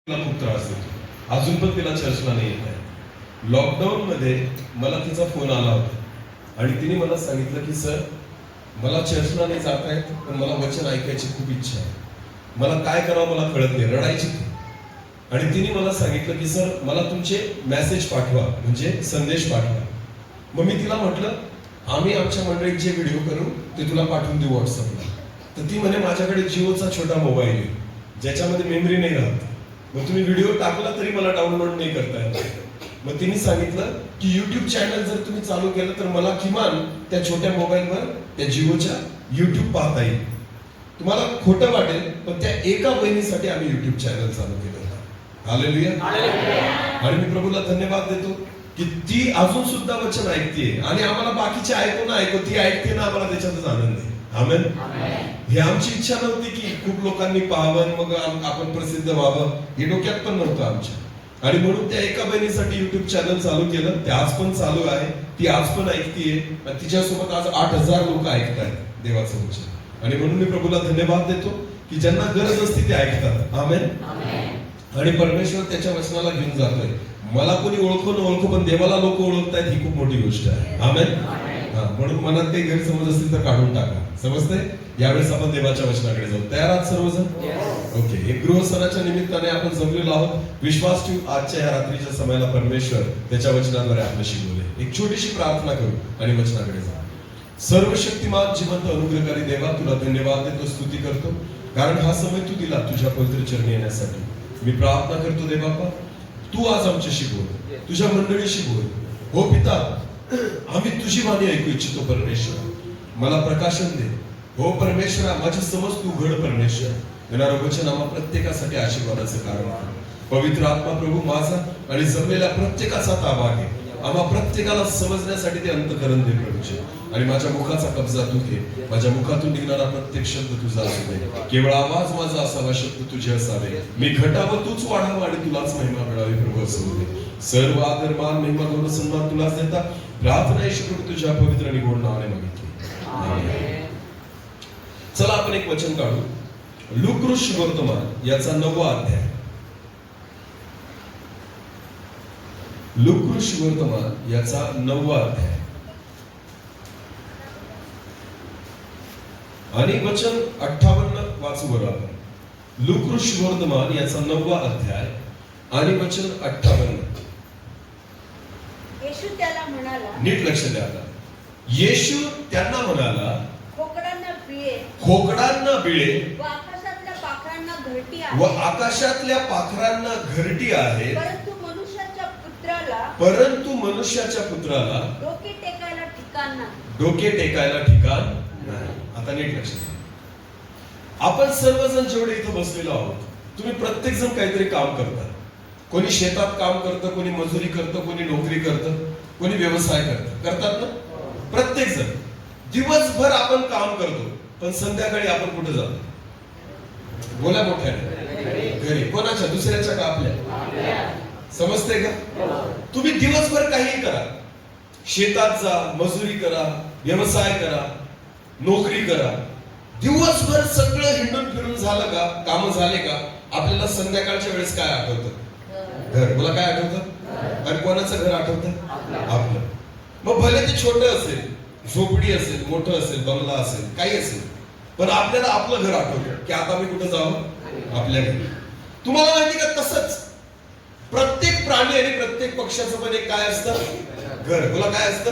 खूप त्रास देतो. अजून पण तिला चर्चला नाही येत आहे. लॉकडाऊन मध्ये मला तिचा फोन आला होता आणि तिने मला सांगितलं की सर मला चर्चला नाही जाता येत, पण मला वचन ऐकायची खूप इच्छा आहे. मला काय करावं मला कळत नाही, रडायची ती. आणि तिने मला सांगितलं की सर मला तुमचे मेसेज पाठवा, म्हणजे संदेश पाठवा. मग मी तिला म्हटलं आम्ही आमच्या मंडळीत जे व्हिडिओ करू ते तुला पाठवून देऊ व्हॉट्सअपला. तर ती म्हणे माझ्याकडे जिओचा छोटा मोबाईल आहे ज्याच्यामध्ये मेमरी नाही राहत, मग तुम्ही व्हिडिओ टाकला तरी मला डाउनलोड नाही करता येत. मग तिने सांगितलं की युट्यूब चॅनल जर तुम्ही चालू केलं तर मला किमान त्या छोट्या मोबाईलवर त्या जिओच्या युट्यूब पाहता येईल. तुम्हाला खोटं वाटेल पण त्या एका बहिणीसाठी आम्ही युट्यूब चॅनल चालू केलं होतं. हालेलुया. आणि मी प्रभूला धन्यवाद देतो की ती अजून सुद्धा वचन ऐकते आणि आम्हाला बाकीचे ऐकू ना ऐकू ती ऐकते ना, आम्हाला त्याच्यातच आनंद आहे. आमेन. ही आमची इच्छा नव्हती की खूप लोकांनी पाहावं मग आपण प्रसिद्ध व्हावं, हे डोक्यात पण नव्हतं आमच्या. आणि म्हणून त्या एका बहिणीसाठी युट्यूब चॅनल चालू केलं. ते आज पण चालू आहे, ती आज पण ऐकतीये आणि तिच्यासोबत आज 8,000 लोक ऐकतायत देवाचं वचन. आणि म्हणून मी प्रभूला धन्यवाद देतो की ज्यांना गरज असते ते ऐकतात. आमेन. आणि परमेश्वर त्याच्या वचनाला घेऊन जातोय. मला कोणी ओळखो न ओळखो पण देवाला लोक ओळखतायत, ही खूप मोठी गोष्ट आहे. आमेन. म्हणून मनात काही गैरसमज असतील तर काढून टाका. समजतंय? यावेळेस आपण देवाच्या वचनाकडे जाऊ. तयार आहात सर्वजण? ओके. एक गृहसणाच्या निमित्ताने आपण जमलेलो आहोत. विश्वास ठेवू आजच्या या रात्रीच्या समयाला परमेश्वर त्याच्या वचनाद्वारे आपल्याशी बोले. एक छोटीशी प्रार्थना करू आणि वचनाकडे जाऊ. सर्वशक्तिमान जिवंत अनुग्रहकारी देवा, तुला धन्यवाद देतो, स्तुती करतो, कारण हा समय तू दिला तुझ्या पवित्र चरणी येण्यासाठी. मी प्रार्थना करतो देव बाप्पा, तू आज आमच्याशी बोल, तुझ्या मंडळीशी बोल. हो पिता, आम्ही तुझी वाणी ऐकू इच्छितो परमेश्वर. मला प्रकाशन दे. हो परमेश्वरा, माझी समज तू घड परमेश्वर. येणारं वचन आम्हा प्रत्येकासाठी आशीर्वादाचं कारण आहे. पवित्र आत्मा प्रभू माझा आणि जमलेल्या प्रत्येकाचा ताबा घे. आम्हा प्रत्येकाला समजण्यासाठी ते अंतःकरण दे प्रभूचे. आणि माझ्या मुखाचा कब्जा तू घे. माझ्या मुखातून निघणारा प्रत्येक शब्द तुझा असू दे. केवळ आवाज माझा असावा, शब्द तुझे असावे. मी घटावं तूच वाढावं आणि तुलाच महिमा मिळावी प्रभू असू दे. सर्व आदर मान महिमा गौरव सन्मान तुलाच देता. प्रार्थना येशू तुझ्या पवित्र आणि गोड नावाने मागितली. आमेन. चला आपण एक वचन काढू. लूका सुवर्तमान याचा 9वा अध्याय. लूका सुवर्तमान याचा 9वा अध्याय आणि वचन 58 वाचू बरं आपण. लूका सुवर्तमान याचा 9वा अध्याय आणि वचन 58. येशू त्याला म्हणाला, नीट लक्ष द्या आता. येशू त्यांना म्हणाला, खोकडांना बिळे व आकाशातल्या पाखरांना घरटी आहे. व आकाशातल्या पाखरांना घरटी आहे, परंतु मनुष्याच्या पुत्राला डोके टेकायला ठिकाण नाही. आता नीट लक्ष द्या. आपण सर्वजण जेवढे इथं बसलेलो आहोत, तुम्ही प्रत्येक जण काहीतरी काम करतात. कोणी शेतात काम करतं, कोणी मजुरी करतं, कोणी नोकरी करतं, कोणी व्यवसाय करतात ना. प्रत्येक जण दिवसभर आपण काम करतो, पण संध्याकाळी आपण कुठे जातो? बोला मोठ्याने. घरी. कोणाच्या? दुसऱ्याच्या का आपल्या? समजते का? तुम्ही दिवसभर काही करा, शेतात जा, मजुरी करा, व्यवसाय करा, नोकरी करा, दिवसभर सगळं हिंडून फिरून झालं का, काम झाले का, आपल्याला संध्याकाळच्या वेळेस काय आठवतं? घर. मला काय आठवतं? आणि कोणाचं घर आठवतं? आपलं. मग भले ते छोटं असेल, झोपडी असेल, मोठं असेल, बंगला असेल, काही असेल, पण आपल्याला आपलं घर आठवतं की आता मी कुठं जावं? आपल्या घरी. तुम्हाला माहिती का, तसंच प्रत्येक प्राणी आणि प्रत्येक पक्षाचं पण एक काय असतं? घर. बोला काय असतं?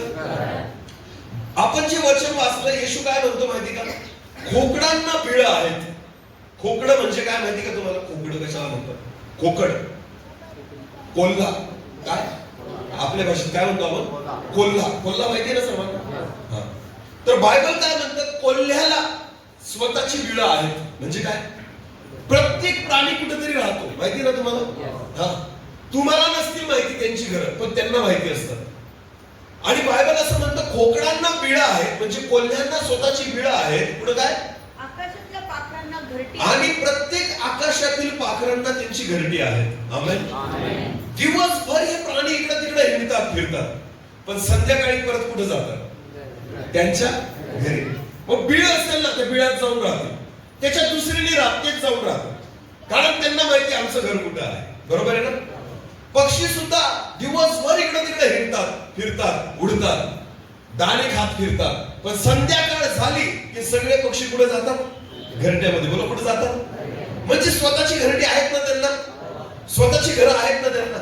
आपण जे वचन वाचलं, येशू काय म्हणतो माहिती का? खोकडांना बिळं आहेत. खोकडं म्हणजे काय माहिती का तुम्हाला? खोकडं कशाला म्हणतात? खोकड, कोल्हा. काय आपल्या भाषेत काय म्हणतो आपण? कोल्हा. कोल्हा माहिती ना सर्वांना? तर बायबल काय म्हणतात? कोल्ह्याला स्वतःची बिळं आहेत. म्हणजे काय? प्रत्येक प्राणी कुठेतरी राहतो, माहिती ना तुम्हाला? तुम्हाला नसतील माहिती त्यांची घरं, पण त्यांना माहिती असतात. आणि बायबल असं म्हणतं खोकडांना बिळं आहेत, म्हणजे कोल्ह्यांना स्वतःची बिळं आहेत. पुढे काय? आकाशातल्या पाखरांना घरटी. आणि प्रत्येक आकाशातील पाखरांना त्यांची घरटी आहे. आमेन. दिवसभर हे प्राणी इकडे तिकडे हिंडतात फिरतात, पण संध्याकाळी परत कुठे जातात? त्यांच्या घरी. मग बिळ असेल ना, त्या बिळात जाऊन राहते. त्याच्या दुसरीने राहत, तेच जाऊन राहतात. कारण त्यांना माहिती आमचं घर कुठं आहे. बरोबर आहे ना? पक्षी सुद्धा दिवसभर इकडे तिकडे हिंडतात, फिरतात, उडतात, दाणे खात फिरतात. पण संध्याकाळ झाली की सगळे पक्षी कुठे जातात? घरट्यामध्ये. बोला, कुठे जातात? म्हणजे स्वतःची घरटी आहेत ना त्यांना, स्वतःची घरं आहेत ना त्यांना.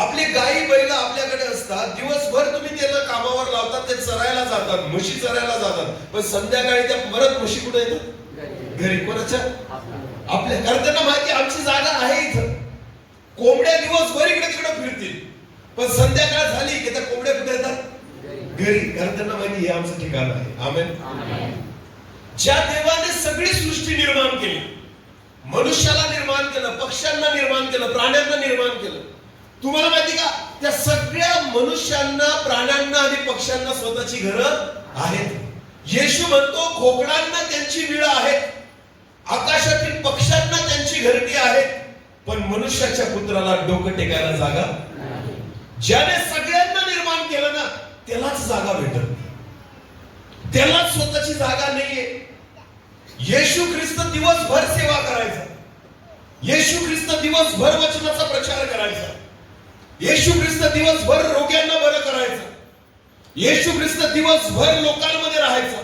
आपली गायी बैल आपल्याकडे असतात, दिवसभर तुम्ही त्यांना कामावर लावतात, ते चरायला जातात, म्हशी चरायला जातात. पण संध्याकाळी त्या परत म्हशी कुठे येतात? घरी. कोणाच्या? आपल्या. कारण त्यांना माहिती आमची जागा आहे इथं. कोंबड्या दिवसभर इकडे तिकडे फिरतील, पण संध्याकाळ झाली की त्या कोंबड्या कुठे येतात? घरी. कारण त्यांना माहिती हे आमचं ठिकाण आहे. आमेन. ज्या देवाने सगळी सृष्टी निर्माण केली, मनुष्याला निर्माण केलं, पक्ष्यांना निर्माण केलं, प्राण्यांना निर्माण केलं, तुम्हाला माहिती का त्या सगळ्या मनुष्यांना, प्राण्यांना आणि पक्ष्यांना स्वतःची घरं आहेत. येशू म्हणतो खोकडांना त्यांची बिळं आहेत, आकाशातील पक्ष्यांना त्यांची घरटी आहेत, पण मनुष्याच्या पुत्राला डोकं टेकायला जागा. ज्याने सगळ्यांना निर्माण केलं ना त्यालाच जागा भेटत, त्यालाच स्वतःची जागा नाहीये. येशू ख्रिस्त दिवसभर सेवा करायचा, येशू ख्रिस्त दिवसभर वचनाचा प्रचार करायचा, येशू ख्रिस्त दिवसभर रोग्यांना बरं करायचं, येशू ख्रिस्त दिवसभर लोकांमध्ये राहायचा.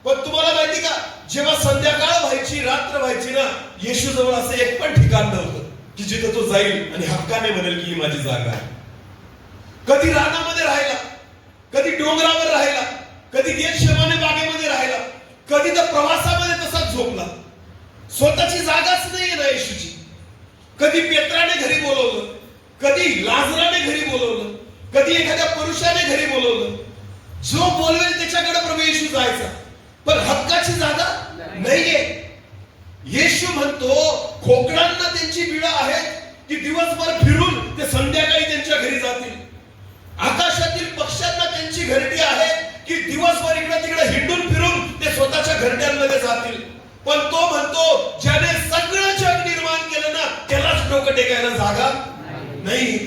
पण तुम्हाला माहिती का, जेव्हा संध्याकाळ व्हायची, रात्र व्हायची ना, येशू जवळ असं एक पण ठिकाण नव्हतं की जिथे तो जाईल आणि हक्काने म्हणेल की ही माझी जागा आहे. कधी रानामध्ये राहिला, कधी डोंगरावर राहिला, कधी गेतशेमाने बागेमध्ये राहिला, कधी तर प्रवासामध्ये तसाच झोपला. स्वतःची जागाच नाहीये ना येशूची. कधी पेत्राने घरी बोलवलं, कधी लाजराने घरी बोलवलं, कधी एखाद्या पुरुषाने घरी बोलवलं. जो बोलवेल त्याच्याकडे प्रभू येशू जायचा, पण हक्काची जागा नाहीये. येशू म्हणतो खोकडांना त्यांची बिळं आहेत की दिवसभर फिरून ते संध्याकाळी त्यांच्या घरी जातील. आकाशातील पक्ष्यांना त्यांची घरटी आहे की दिवसभर इकडे तिकडे हिंडून फिरून ते स्वतःच्या घरट्यांमध्ये जातील. पण तो म्हणतो ज्याने सगळं जग निर्माण केलं ना त्यालाच डोकं टेकायला जागा नाही.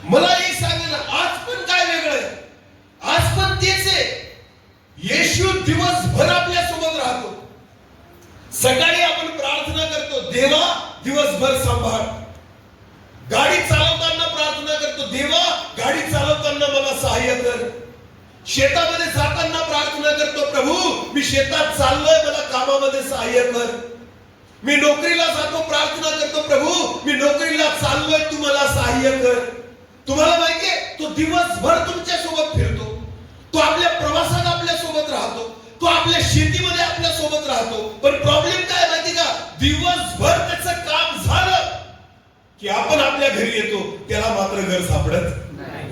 मला एक सांगा ना, आज पण काय वेगळं आहे? आज पण तेच आहे. येशू दिवसभर आपल्या सोबत राहतो. सकाळी आपण प्रार्थना करतो, देवा दिवसभर सांभाळ. गाडी चालवताना प्रार्थना करतो, देवा गाडी चालवताना मला सहाय्य कर. शेतामध्ये जाताना प्रार्थना करतो, प्रभू मी शेतात चाललोय, मला कामामध्ये सहाय्य कर. मी नोकरीला जातो, प्रार्थना करतो, प्रभू मी नोकरीला चाललोय, तू मला सहाय्य कर. तुम्हाला माहितीये तो दिवसभर तुमच्या सोबत फिरतो, तो आपल्या प्रवासात आपल्या सोबत राहतो, तो आपल्या शेतीमध्ये आपल्या सोबत राहतो. पण प्रॉब्लेम काय माहिती का, दिवसभर त्याचं काम झालं की आपण आपल्या घरी येतो, त्याला मात्र घर सापडत नाही.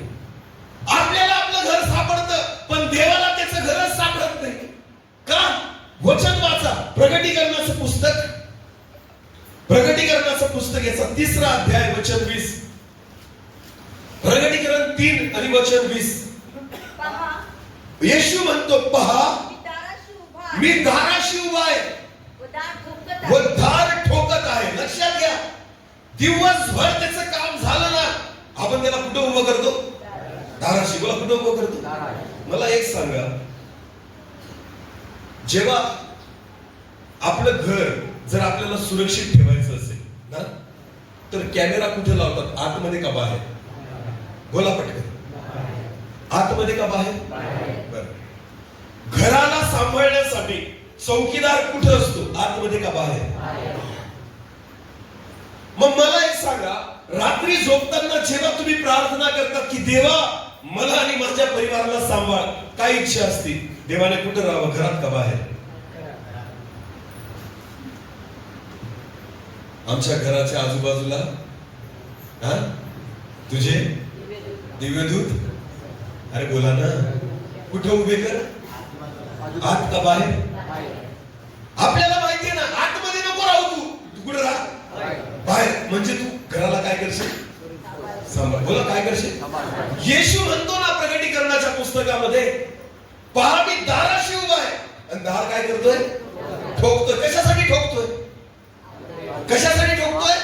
आपल्याला आपलं घर सापडतं, पण देवाला त्याचं घरच सापडत नाही. का? वचन वाचा, प्रगटीकरणाचं पुस्तक, प्रगटीकरणाचं पुस्तक याचा 3रा अध्याय वचन 20. प्रगटीकरण 3 आणि वचन 20. येशू म्हणतो पहा मी दाराशी उभा आहे व दार ठोकत आहे. लक्षात घ्या, दिवसभर त्याचं काम झालं ना आपण त्याला कुठं उभं करतो? दाराशी. बोला, कुठं उभं करतो? मला एक सांगा, जेव्हा आपलं घर जर आपल्याला सुरक्षित ठेवायचं असेल ना तर कॅमेरा कुठे लावतात? आतमध्ये का बाहेर? बोला पटकन. आतमध्ये का बाहेर? बरं. घराला सांभाळण्यासाठी चौकीदार कुठे असतो? आतमध्ये का बाहेर? मग मला एक सांगा, रात्री झोपताना जेव्हा तुम्ही प्रार्थना करतात की देवा मला आणि माझ्या परिवाराला सांभाळ, काय इच्छा असते? देवाने कुठे राहावं, घरात का बाहेर? आमच्या घराच्या आजूबाजूला तुझे दिव्यदूत. अरे बोला ना, कुठे उभे कर? आत का बाहेर? आपल्याला माहितीये ना, आतमध्ये नको राहू. तू कुठे राहा? बाहेर. म्हणजे तू घराला काय करशील? सांभाळ. बोला, काय करशील? येशू म्हणतो ना प्रगटीकरणाच्या पुस्तकामध्ये, पहा मी दाराशी उभा आहे. आणि दार काय करतोय? ठोकतोय. कशासाठी ठोकतोय? कशासाठी ठोकतोय?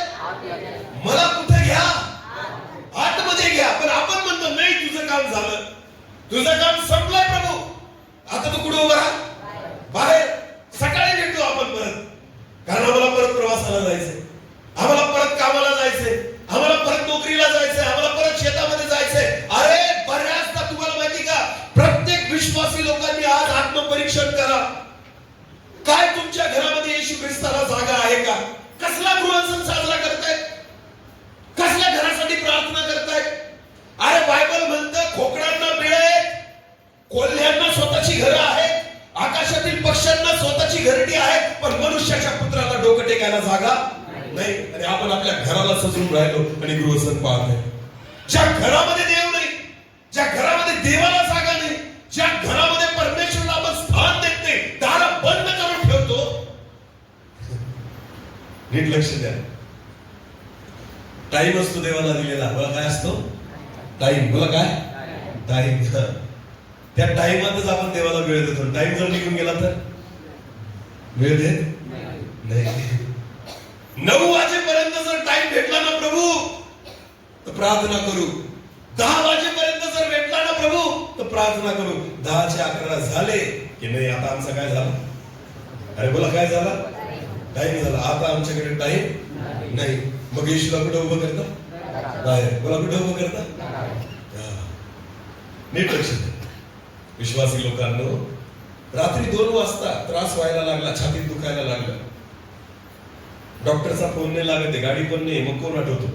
मला कुठे घ्या? आतमध्ये घ्या. पण आपण म्हणतो नाही, तुझं काम झालं, तुझं काम संपलंय प्रभू, आता तू कुठे उभा राहा? बाहेर. सकाळी भेटतो आपण परत, कारण आम्हाला परत प्रवासाला जायचंय. घराला सजवून राहिलो आणि गृहसन पाहत आहे. ज्या घरामध्ये देव नाही, ज्या घरामध्ये देवाला जागा नाही, ज्या घरामध्ये परमेश्वराला आपण स्थान देत नाही, दार बंद करून ठेवतो. नीट लक्ष द्या. टाइम असतो देवाला दिलेला. मला काय असतो? टाइम. बोला काय? टाइम. त्या टाइमातच आपण देवाला वेळ देतो. टाइम जर निघून गेला तर वेळ देत नाही. 9 वाजेपर्यंत जर टाइम भेटला ना प्रभू तर प्रार्थना करू. 10 वाजेपर्यंत जर भेटला ना प्रभू तर प्रार्थना करू. 10 चे 11 झाले की नाही आता आमचं काय झालं? अरे बोला काय झालं? टाइम झाला. आता आमच्याकडे टाइम नाही. मग येशूला कुठं उभं करता? बाहेर. बोला कुठं उभं करता? नीट लक्ष द्या. विश्वासी लोकांनो, रात्री 2 वाजता त्रास व्हायला लागला, छातीत दुखायला लागलं, डॉक्टरचा फोन नाही लागत आहे, गाडी पण नाही, मग कोण आठवतो?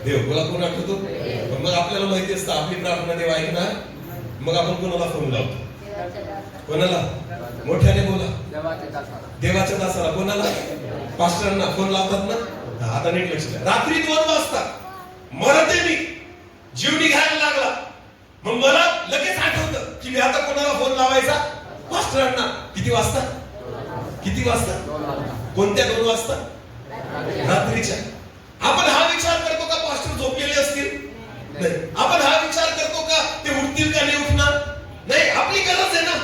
देव. बोला कोण आठवतो? पण मग आपल्याला माहिती असतं आपली प्रार्थना देव ऐकणार. मग आपण कोणाला फोन लावतो? कोणाला? मोठ्याने बोला. देवाच्या दासाला. कोणाला? पास्टरांना फोन लावतात ना. आता नीट लक्ष द्या. रात्री 2 वाजता मरते मी, जीव निघायला लागला. मग मला लगेच आठवतं की मी आता कोणाला फोन लावायचा? पास्टरांना. किती वाजता? किती वाजता? कोणत्या 2 वाजता? रात्रीच्या. आपण हा विचार करतो का पास्टर झोपलेले असतील? नाही. आपण हा विचार करतो का ते उठतील का नाही उठणार? नाही. आपली गरज आहे ना.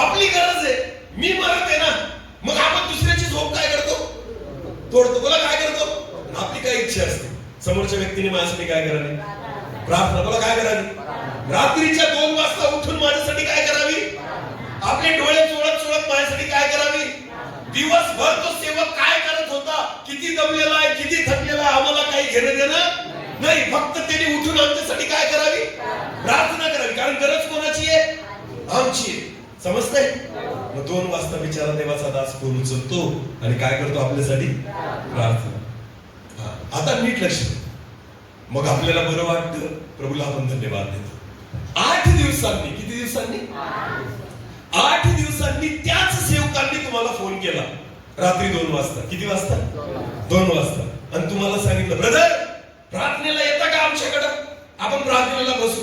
आपली गरज आहे. मी मरत आहे ना. मग आपण दुसऱ्याची झोप काय करतो? तोडतो. बोला काय करतो? आपली काय इच्छा असते? समोरच्या व्यक्तीने माझ्यासाठी काय करावी? प्रार्थना. बोला काय करावी? रात्रीच्या 2 वाजता उठून माझ्यासाठी काय करावी? आपले डोळे चोळत चोळत माझ्यासाठी काय करावी? दिवसभर तो सेवक काय करत होता? किती दमलेला आहे, किती थकलेला आहे, आम्हाला काही घेणं देणं नाही. फक्त त्याने उठून आमच्यासाठी काय करावी? प्रार्थना करावी. कारण गरज कोणाची आहे? आमची आहे. समजतंय? मग 2 वाजता बिचारा देवाचा दास फोन उचलतो आणि काय करतो आपल्यासाठी? प्रार्थना. आता नीट लक्ष द्या. मग आपल्याला बरं वाटतं, प्रभूला आपण धन्यवाद देतो. 8 दिवसांनी, किती दिवसांनी? 8 दिवसांनी त्याच सेवकांनी तुम्हाला फोन केला रात्री 2 वाजता. किती वाजता? 2 वाजता. आणि तुम्हाला सांगितलं, ब्रदर प्रार्थनेला येता का आमच्याकडं? आपण प्रार्थनेला बसू.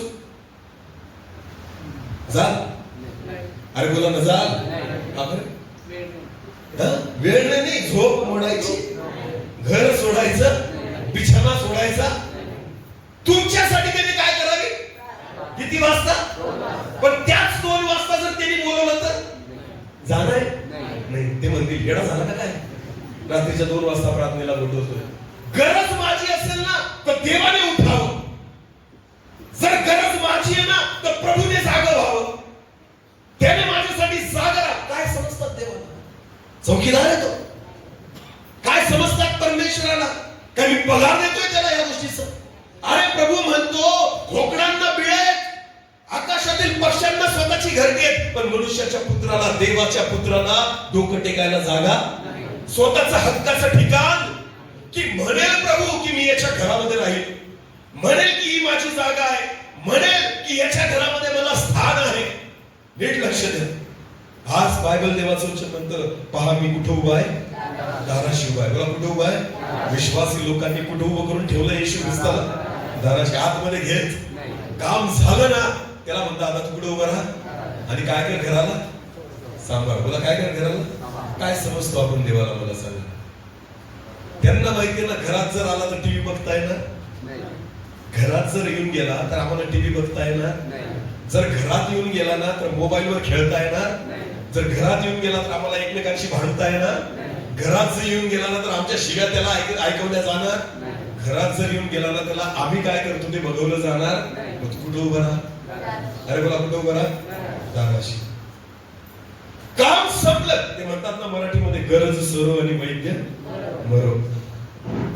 जा. अरे बोला ना, जा. वेळ नाही. झोप मोडायची, घर सोडायचं, बिछाना सोडायचा. तुमच्यासाठी त्यांनी काय करावी? किती वाजता? पण त्याच 2 वाजता जर त्यांनी बोलवलं तर जाणार नाही. ते म्हणतील येडा झाला का काय? रात्रीच्या 2 वाजता प्रार्थनेला बोलवतोय. गरज माझी असेल ना तर देवाने उठावं. जर गरज माझी आहे ना तर प्रभूने जागं व्हावं. त्याने माझ्यासाठी जागा. काय समजतात देवाला? चौकीदार आहे तो. काय समजतात परमेश्वराला? काय मी पगार देतोय त्याला या गोष्टीचा? अरे प्रभू म्हणतो घोकडांना बिळेत, आकाशातील पक्ष्यांना स्वतःची घरटी आहेत, पण मनुष्याच्या पुत्राला, देवाच्या पुत्राला डोकं टेकायला जागा, स्वतःचं हक्काचं ठिकाण. की म्हणेल प्रभू की मी याच्या घरामध्ये राहील, म्हणेल की ही माझी जागा आहे, म्हणेल की याच्या घरामध्ये मला स्थान आहे. नीट लक्ष द्या. आज बायबल देवाचं वचन म्हणतं, पहा मी कुठं उभा आहे? दाराशी उभा आहे. बोला कुठं उभा आहे? विश्वासी लोकांनी कुठं उभं करून ठेवलं? येशू ख्रिस्ताला दाराशी. आतमध्ये घेत काम झालं ना त्याला म्हणतात आता तू कुठं उभं राहा आणि काय कर? घराला सांभाळ. बोला काय कर? घराला. काय समजतो आपण देवाला? मला सांगा. त्यांना माहितीये ना, घरात जर आला तर टीव्ही बघता येणार. घरात जर येऊन गेला तर आम्हाला टीव्ही बघता येणार. जर घरात येऊन गेला ना तर मोबाईलवर खेळता येणार. जर घरात येऊन गेला तर आम्हाला एकमेकांशी भांडता येणार. घरात जर येऊन गेला ना तर आमच्या शिव्या त्याला ऐकवल्या जाणार. घरात जर येऊन गेला ना त्याला आम्ही काय करतो ते बघवलं जाणार. मग तू कुठं उभं राहा? अरे बोला कुठं उभं राहा? दाराशी. काम संपलं. ते म्हणतात ना मराठीमध्ये, गरज सरो आणि वैद्य मरो.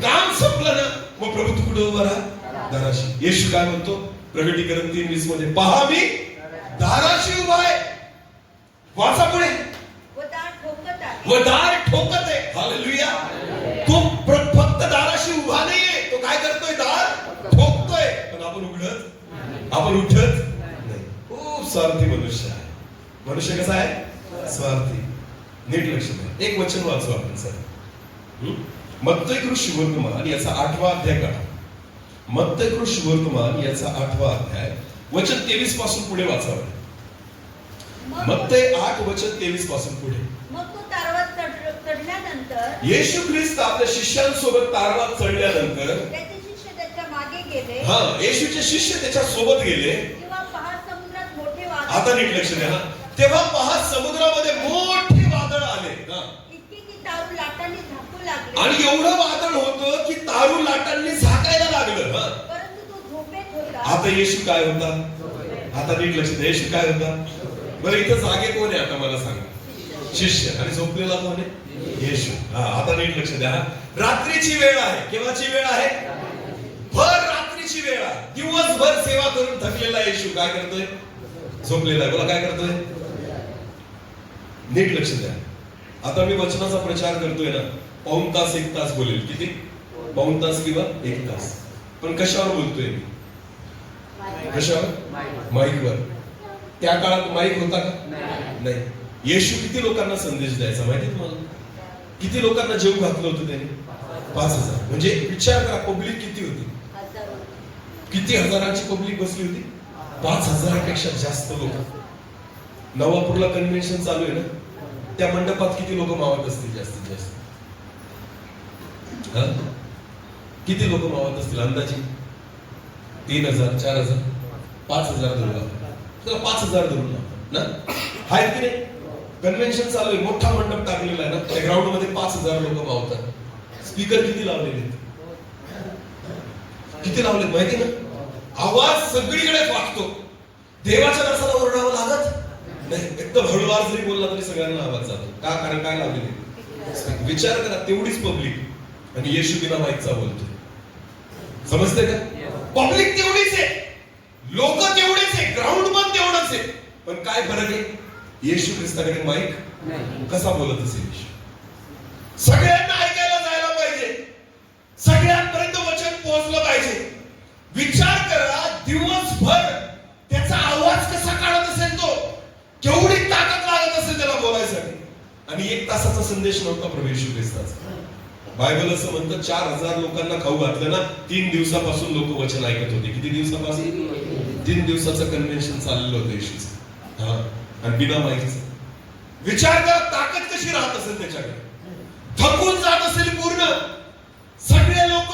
काम संपलं ना मग प्रभू तू कुठं उभं राहा? दाराशी. येशू काय म्हणतो प्रकटीकरण 3:20 मध्ये, पहा मी दाराशी उभा आहे. वाचा पुढे. व दार ठोकत आहे. हालेलुया. तो फक्त दाराशी उभा नाहीये, तो काय करतोय? दार ठोकतोय. पण आपण उठत नाही. खूप स्वार्थी मनुष्य आहे. मनुष्य कसा आहे? स्वार्थी. नीट लक्ष द्या. एक वचन वाचू आपण सर. मत्तई शुभवर्तमान याचा 8वा अध्याय काढा. मत्तई शुभवर्तमान याचा 8वा अध्याय वचन 23 पासून पुढे वाचावं. मत्तई 8 वचन 23 पासून पुढे. मग तो तारवात चढल्यानंतर येशू ख्रिस्त आपल्या शिष्यांसोबत तारवात चढल्यानंतर त्याचे शिष्य त्याच्या मागे गेले. येशूचे शिष्य त्याच्या सोबत गेले. तेव्हा पहा समुद्रात मोठे वादळ. आता नीट लक्ष द्या. तेव्हा पहा समुद्रामध्ये मोठे वादळ आले. इतके की तारू लाटांनी झाकू लागले. आणि एवढं वादळ होतं की तारू लाटांनी झाकायला लागलं. परंतु तो झोपेत होता. आता येशू काय होता? आता नीट लक्ष द्या. येशू काय होता? बरं इथं जागे कोण आहे आता मला सांगा? शिष्य. आणि झोपलेला कोण आहे? येशू. आता नीट लक्ष द्या. रात्रीची वेळ आहे. केव्हाची वेळ आहे? भर रात्रीची वेळ आहे. दिवसभर सेवा करून थकलेला येशू काय करतोय? झोपलेला आहे. बोला काय करतोय? नीट लक्ष द्या. आता मी वचनाचा प्रचार करतोय ना, पाऊण तास 1 तास बोलेल. किती? पाऊण तास किंवा 1 तास. पण कशावर बोलतोय मी? कशावर? माईकवर. त्या काळात माईक होता का? नाही. येशू किती लोकांना संदेश द्यायचा माहिती तुम्हाला? किती लोकांना जेव घातलं होतं त्याने? 5000. म्हणजे विचार करा पब्लिक किती होती? किती हजारांची पब्लिक बसली होती? 5000पेक्षा जास्त लोक. नवापूरला कन्व्हेन्शन चालू आहे ना, त्या मंडपात किती लोक मावत असतील जास्तीत जास्त? किती लोक मावत असतील अंदाजे? 3000, 4000, 5000 धरून. 5000 धरून ना आहेत की नाही? कन्व्हेन्शन चालू आहे. मोठा मंडप टाकलेला आहे ना, त्या ग्राउंड मध्ये 5000 लोक मावतात. स्पीकर किती लावलेले? किती लावलेत माहिती ना? आवाज सगळीकडे वाटतो. देवाच्या दासाला ओरडावं लागत नाही. एकदम हळूवार जरी बोलला तरी सगळ्यांना आवाज जातो. का? कारण काय लावलेले? विचार करा तेवढीच पब्लिक आणि येशू बिना माईकचा बोलतो. समजते का? पब्लिक तेवढीच आहे, लोक तेवढेच आहे, ग्राउंड पण तेवढंच आहे. पण काय फरक आहे? येशू ख्रिस्ताकडे माईक कसा बोलत असेल? येशू सगळ्यांना ऐकायला जायला पाहिजे. सगळ्यांपर्यंत वचन पोहोचलं पाहिजे. विचार करा दिवसभर त्याचा आवाज कसा काढत असेल तो, केवढी ताकद लागत असेल त्याला बोलायसाठी. आणि 1 तासाचा संदेश नव्हता प्रभू येशू ख्रिस्ताचा. बायबल असं म्हणतं 4000 लोकांना खाऊ घातलं ना, 3 दिवसापासून लोक वचन ऐकत होते. किती दिवसापासून? 3 दिवसाचं कन्व्हेन्शन चाललेलं होतं येशूचं. आणि बिना माहितीच. विचार करा ताकद कशी राहत असेल त्याच्याकडे. थकून जात असेल पूर्ण. सगळे लोक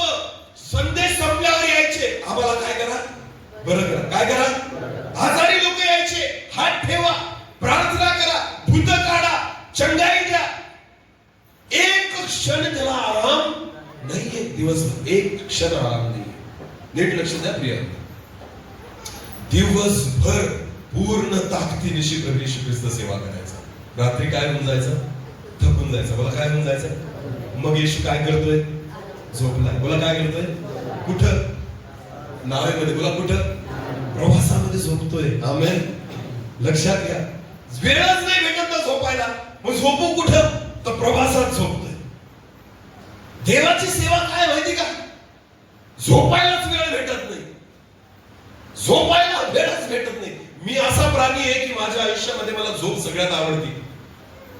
संदेश संपल्यावर यायचे. आम्हाला काय करा? बरं करा. काय करा? आजारी लोक यायचे. हात ठेवा, प्रार्थना करा, भूत काढा, चंगाई द्या. एक क्षण त्याला आराम नाहीये. दिवसभर एक क्षण आराम नाहीये. नीट लक्ष द्या प्रिय. दिवसभर पूर्ण ताकदीनिशी प्रभू येशू ख्रिस्त सेवा करायचा. रात्री काय होऊन जायचं? थकून जायचं. बोला काय होऊन जायचं? मग येशू काय करतोय? झोपलाय. बोला काय करतोय? कुठं? नावेमध्ये. बोला कुठं? प्रवासामध्ये झोपतोय. आमेन. लक्षात घ्या. वेळच नाही भेटत ना झोपायला. मग झोपू कुठं? तर प्रवासात झोपतोय. देवाची सेवा काय माहिती का? झोपायलाच वेळ भेटत नाही. झोपायला वेळच भेटत नाही. मी असा प्राणी आहे की माझ्या आयुष्यामध्ये मला झोप सगळ्यात आवडते.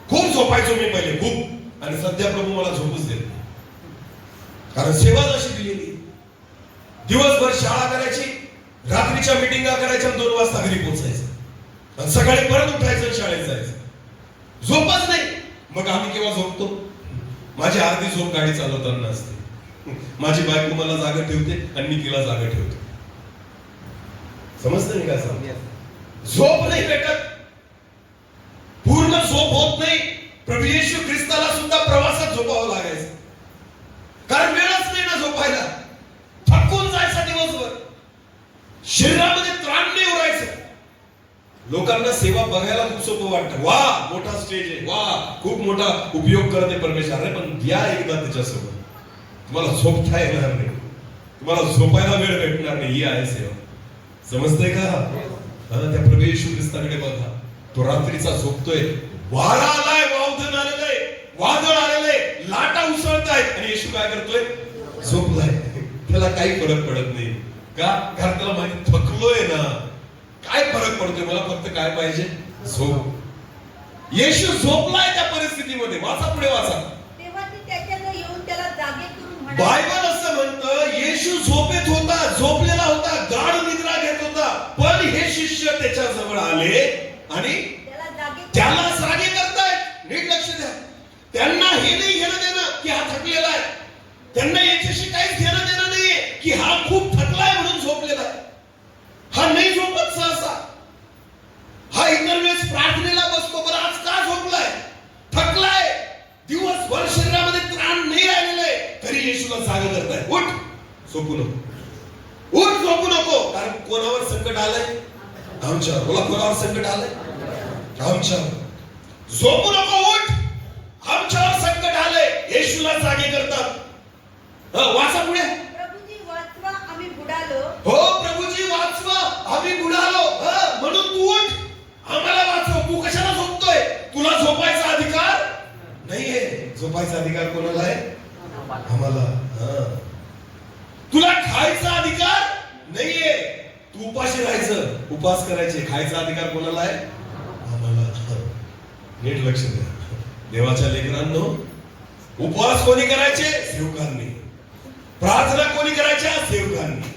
खूप झोपायचो मी पहिले, खूप. आणि सध्या प्रभू मला झोपच देत नाही. कारण सेवा अशी दिलेली. दिवसभर शाळा करायची, रात्रीच्या मीटिंगा करायच्या, 2 वाजता घरी पोहोचायचं, आणि सकाळी परत उठायचं, शाळेत जायचं. झोपच नाही. मग आम्ही केव्हा झोपतो? माझी अर्धी झोप गाडी चालवताना असते. माझी बायको मला जागा ठेवते आणि मी तिला जागा ठेवतो. समजतं नाही का? झोप नाही भेटत. पूर्ण झोप होत नाही. प्रभू येशू ख्रिस्ताला सुद्धा प्रवासात झोपावं लागायचं. कारण वेळच नाही ना झोपायला. थकून जायचा दिवसभर. शरीरामध्ये त्राण नाही उरायचं. लोकांना सेवा बघायला खूप सोपं वाटतं. वा मोठा स्टेज आहे, वा खूप मोठा उपयोग करते परमेश्वर. अरे पण घ्या एकदा त्याच्यासोबत. तुम्हाला झोपता येणार नाही, तुम्हाला झोपायला वेळ भेटणार नाही. ही आहे सेवा. समजतंय का? त्या प्रभू येशू ख्रिस्ताकडे बघा. तो रात्रीचा झोपतोय. वारा आलाय, वावधन आलेलंय, वादळ आलेलंय, लाटा उसळतायत, आणि येशू काय करतोय? झोपलाय. त्याला काही फरक पडत नाही. का? कारण त्याला माहिती थकलोय ना. काय फरक पडतोय? मला फक्त काय पाहिजे? झोप. येशू झोपलाय त्या परिस्थितीमध्ये. वाचा पुढे वाचा. तेव्हा ती त्याच्याजवळ येऊन त्याला जागे बायबल असं म्हणतं, येशू झोपेत होता, झोपलेला होता, गाढ निद्रा घेत होता, पण हे शिष्य त्याच्या जवळ आले आणि त्याला जागे करतायत. नीट लक्ष द्या. त्यांना हे नाही घेणं देणं की हा थकलेला आहे. त्यांना याच्याशी काहीच घेणं देणं नाहीये की हा खूप थकलाय म्हणून झोपलेला आहे. हा नाही झोपत सहसा. हा इतर वेळेस प्रार्थनेला बसतो, पण आज का झोपलाय? थकलाय. दिवसभर शरीरामध्ये त्राण नाही राहिलेलं आहे, तरी येशूला जागा करताय. उठ, झोपू नको. उठ, झोपू नको. कारण कोणावर संकट आलंय? आमच्यावर. बोला, कोणावर संकट आलंय? आमच्यावर. झोपू नको, उठ. आमच्यावर संकट आलंय. येशूला जागे करतात. वाचा पुढे. प्रभूजी वाचवा, आम्ही बुडालो. हो, प्रभूजी वाचवा, आम्ही बुडालो. म्हणून तू उठ, आम्हाला वाचव. तू कशाला झोपतोय? तुला झोपायचा अधिकार नाहीये. झोपायचा अधिकार कोणाला आहे? आम्हाला. तुला खायचा अधिकार नाहीये. तू उपाशी राहायचं, उपवास करायचे. खायचा अधिकार कोणाला आहे? आम्हाला. नीट लक्ष द्या. देवाच्या लेकरांनो, उपवास कोणी करायचे? सेवकांनी. प्रार्थना कोणी करायच्या? सेवकांनी.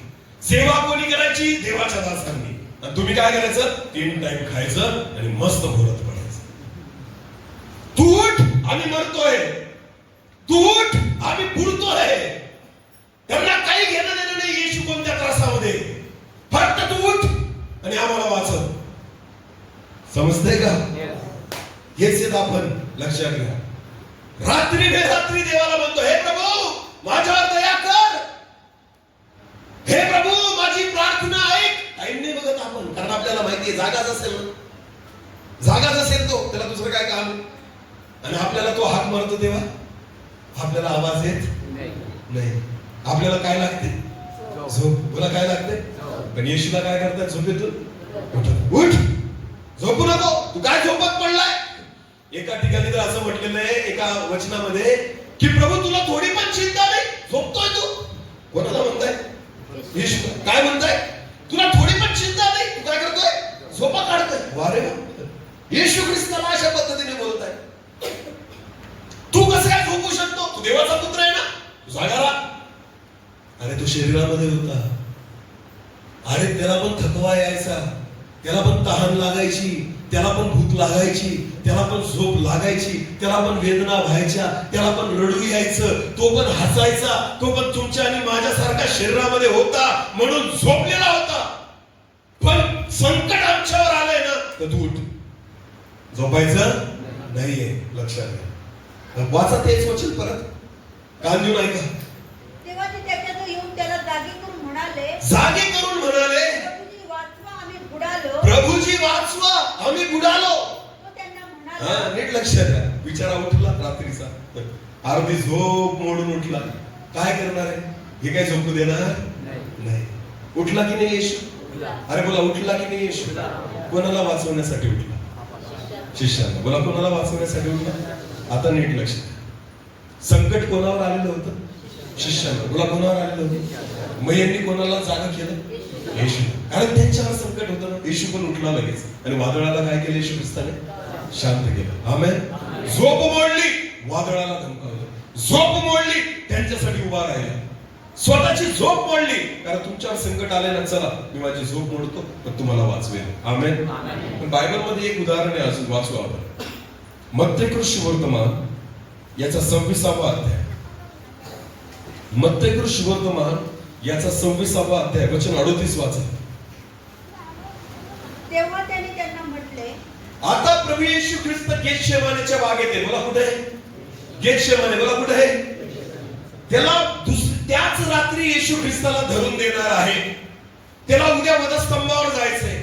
सेवा कोणी करायची? देवाच्या दासांनी. आणि तुम्ही काय करायचं? 3 टाइम खायचं आणि मस्त भरत पडायचं. तू उठ, आम्ही मरतोय. तू उठ, आम्ही बुडतोय. त्यांना काही घेणं देणं नाही येशू कोणत्या त्रासामध्ये. फक्त तू उठ आणि आम्हाला वाचव. समजतंय का? हेच येत आपण लक्षात घ्या. रात्री बेरात्री देवाला म्हणतो, हे प्रभू माझ्यावर दया कर. हे प्रभू माझी प्रार्थना ऐक. टाइम नाही बघत आपण, कारण आपल्याला माहितीये जागाच असेल ना. जागाच असेल तो, त्याला दुसरं काय काम. आणि आपल्याला तो हाक मारतो तेव्हा आपल्याला आवाज येत नाही. आपल्याला काय लागते? झोप. बोला, काय लागते? पण येशूला काय करतात? झोपेतून उठ, झोपू नको. तू काय झोपत पडलाय? एका ठिकाणी तर असं म्हटलेलं आहे एका वचनामध्ये की प्रभू तुला थोडी पण चिंता नाही, झोपतोय तू. कोणाला म्हणताय? येशू. काय म्हणताय? तुला थोडी पण चिंता नाही, तू काय करतोय? झोपा काढतोय. वारे वा. येशू ख्रिस्ताला अशा पद्धतीने बोलताय. तू कसं काय झोपू शकतो? तू देवाचा पुत्र आहे ना, तू जागा राहा. अरे तो शरीरामध्ये होता. अरे त्याला पण थकवा यायचा, त्याला पण तहान लागायची, त्याला पण भूक लागायची, त्याला पण झोप लागायची, त्याला पण वेदना व्हायच्या, त्याला पण रडू यायचं, तो पण हसायचा, तो पण तुमच्या आणि माझ्यासारखा शरीरामध्ये होता म्हणून झोपलेला होता. पण संकट आमच्यावर आलंय ना, तर तू उठ. झोपायचं नाहीये. लक्षात घ्या. वाचा तेच वचन परत. कान देऊन ऐका. तेव्हा ते त्याच्याजवळ येऊन त्याला जागे करून म्हणाले, जागे करून म्हणाले, प्रभूजी वाचवा, आम्ही बुडालो. प्रभूजी वाचवा, आम्ही बुडालो. तो त्यांना म्हणाला, नीट लक्षात द्या. बिचारा उठला रात्रीचा, अर्धी झोप मोडून उठला. काय करणार आहे? हे काय झोपू देणार नाही. उठला की नाही येशू? अरे बोला, उठला की नाही येशू? कोणाला वाचवण्यासाठी उठला? शिष्याला. बोला, कोणाला वाचवण्यासाठी उठला? आता नीट लक्ष द्या. संकट कोणावर आलेलं होतं? शिष्याला. बोला, कोणावर आलेलं होतं? मग यांनी कोणाला जागा केलं? येशू. कारण त्यांच्यावर संकट होतं ना. येशू पण उठला लगेच आणि वादळाला काय केलं? येशू ख्रिस्ताने शांत केलं. आमेन. झोप मोडली, वादळाला धमकावलं. झोप मोडली, त्यांच्यासाठी उभा राहिला. स्वतःची झोप मोडली, कारण तुमच्यावर संकट आले ना, चला मी माझी झोप मोडतो पण तुम्हाला वाचवेल. आमेन. पण बायबल मध्ये एक उदाहरण आहे, अजून वाचू आपण. मत्तेय शुभवर्तमान याचा 26वा अध्याय. मत्तेय शुभवर्तमान याचा 26वा अध्याय, वचन 38 वाचा. तेव्हा त्याने त्यांना म्हटले, आता प्रभू येशू ख्रिस्त गेतशेमानेच्या बागेत आहे. बोला, कुठे आहे? गेतशेमाने. बोला, कुठे आहे? त्याला त्याच रात्री येशू ख्रिस्ताला धरून देणार आहे. त्याला उद्या वधस्तंभावर जायचंय.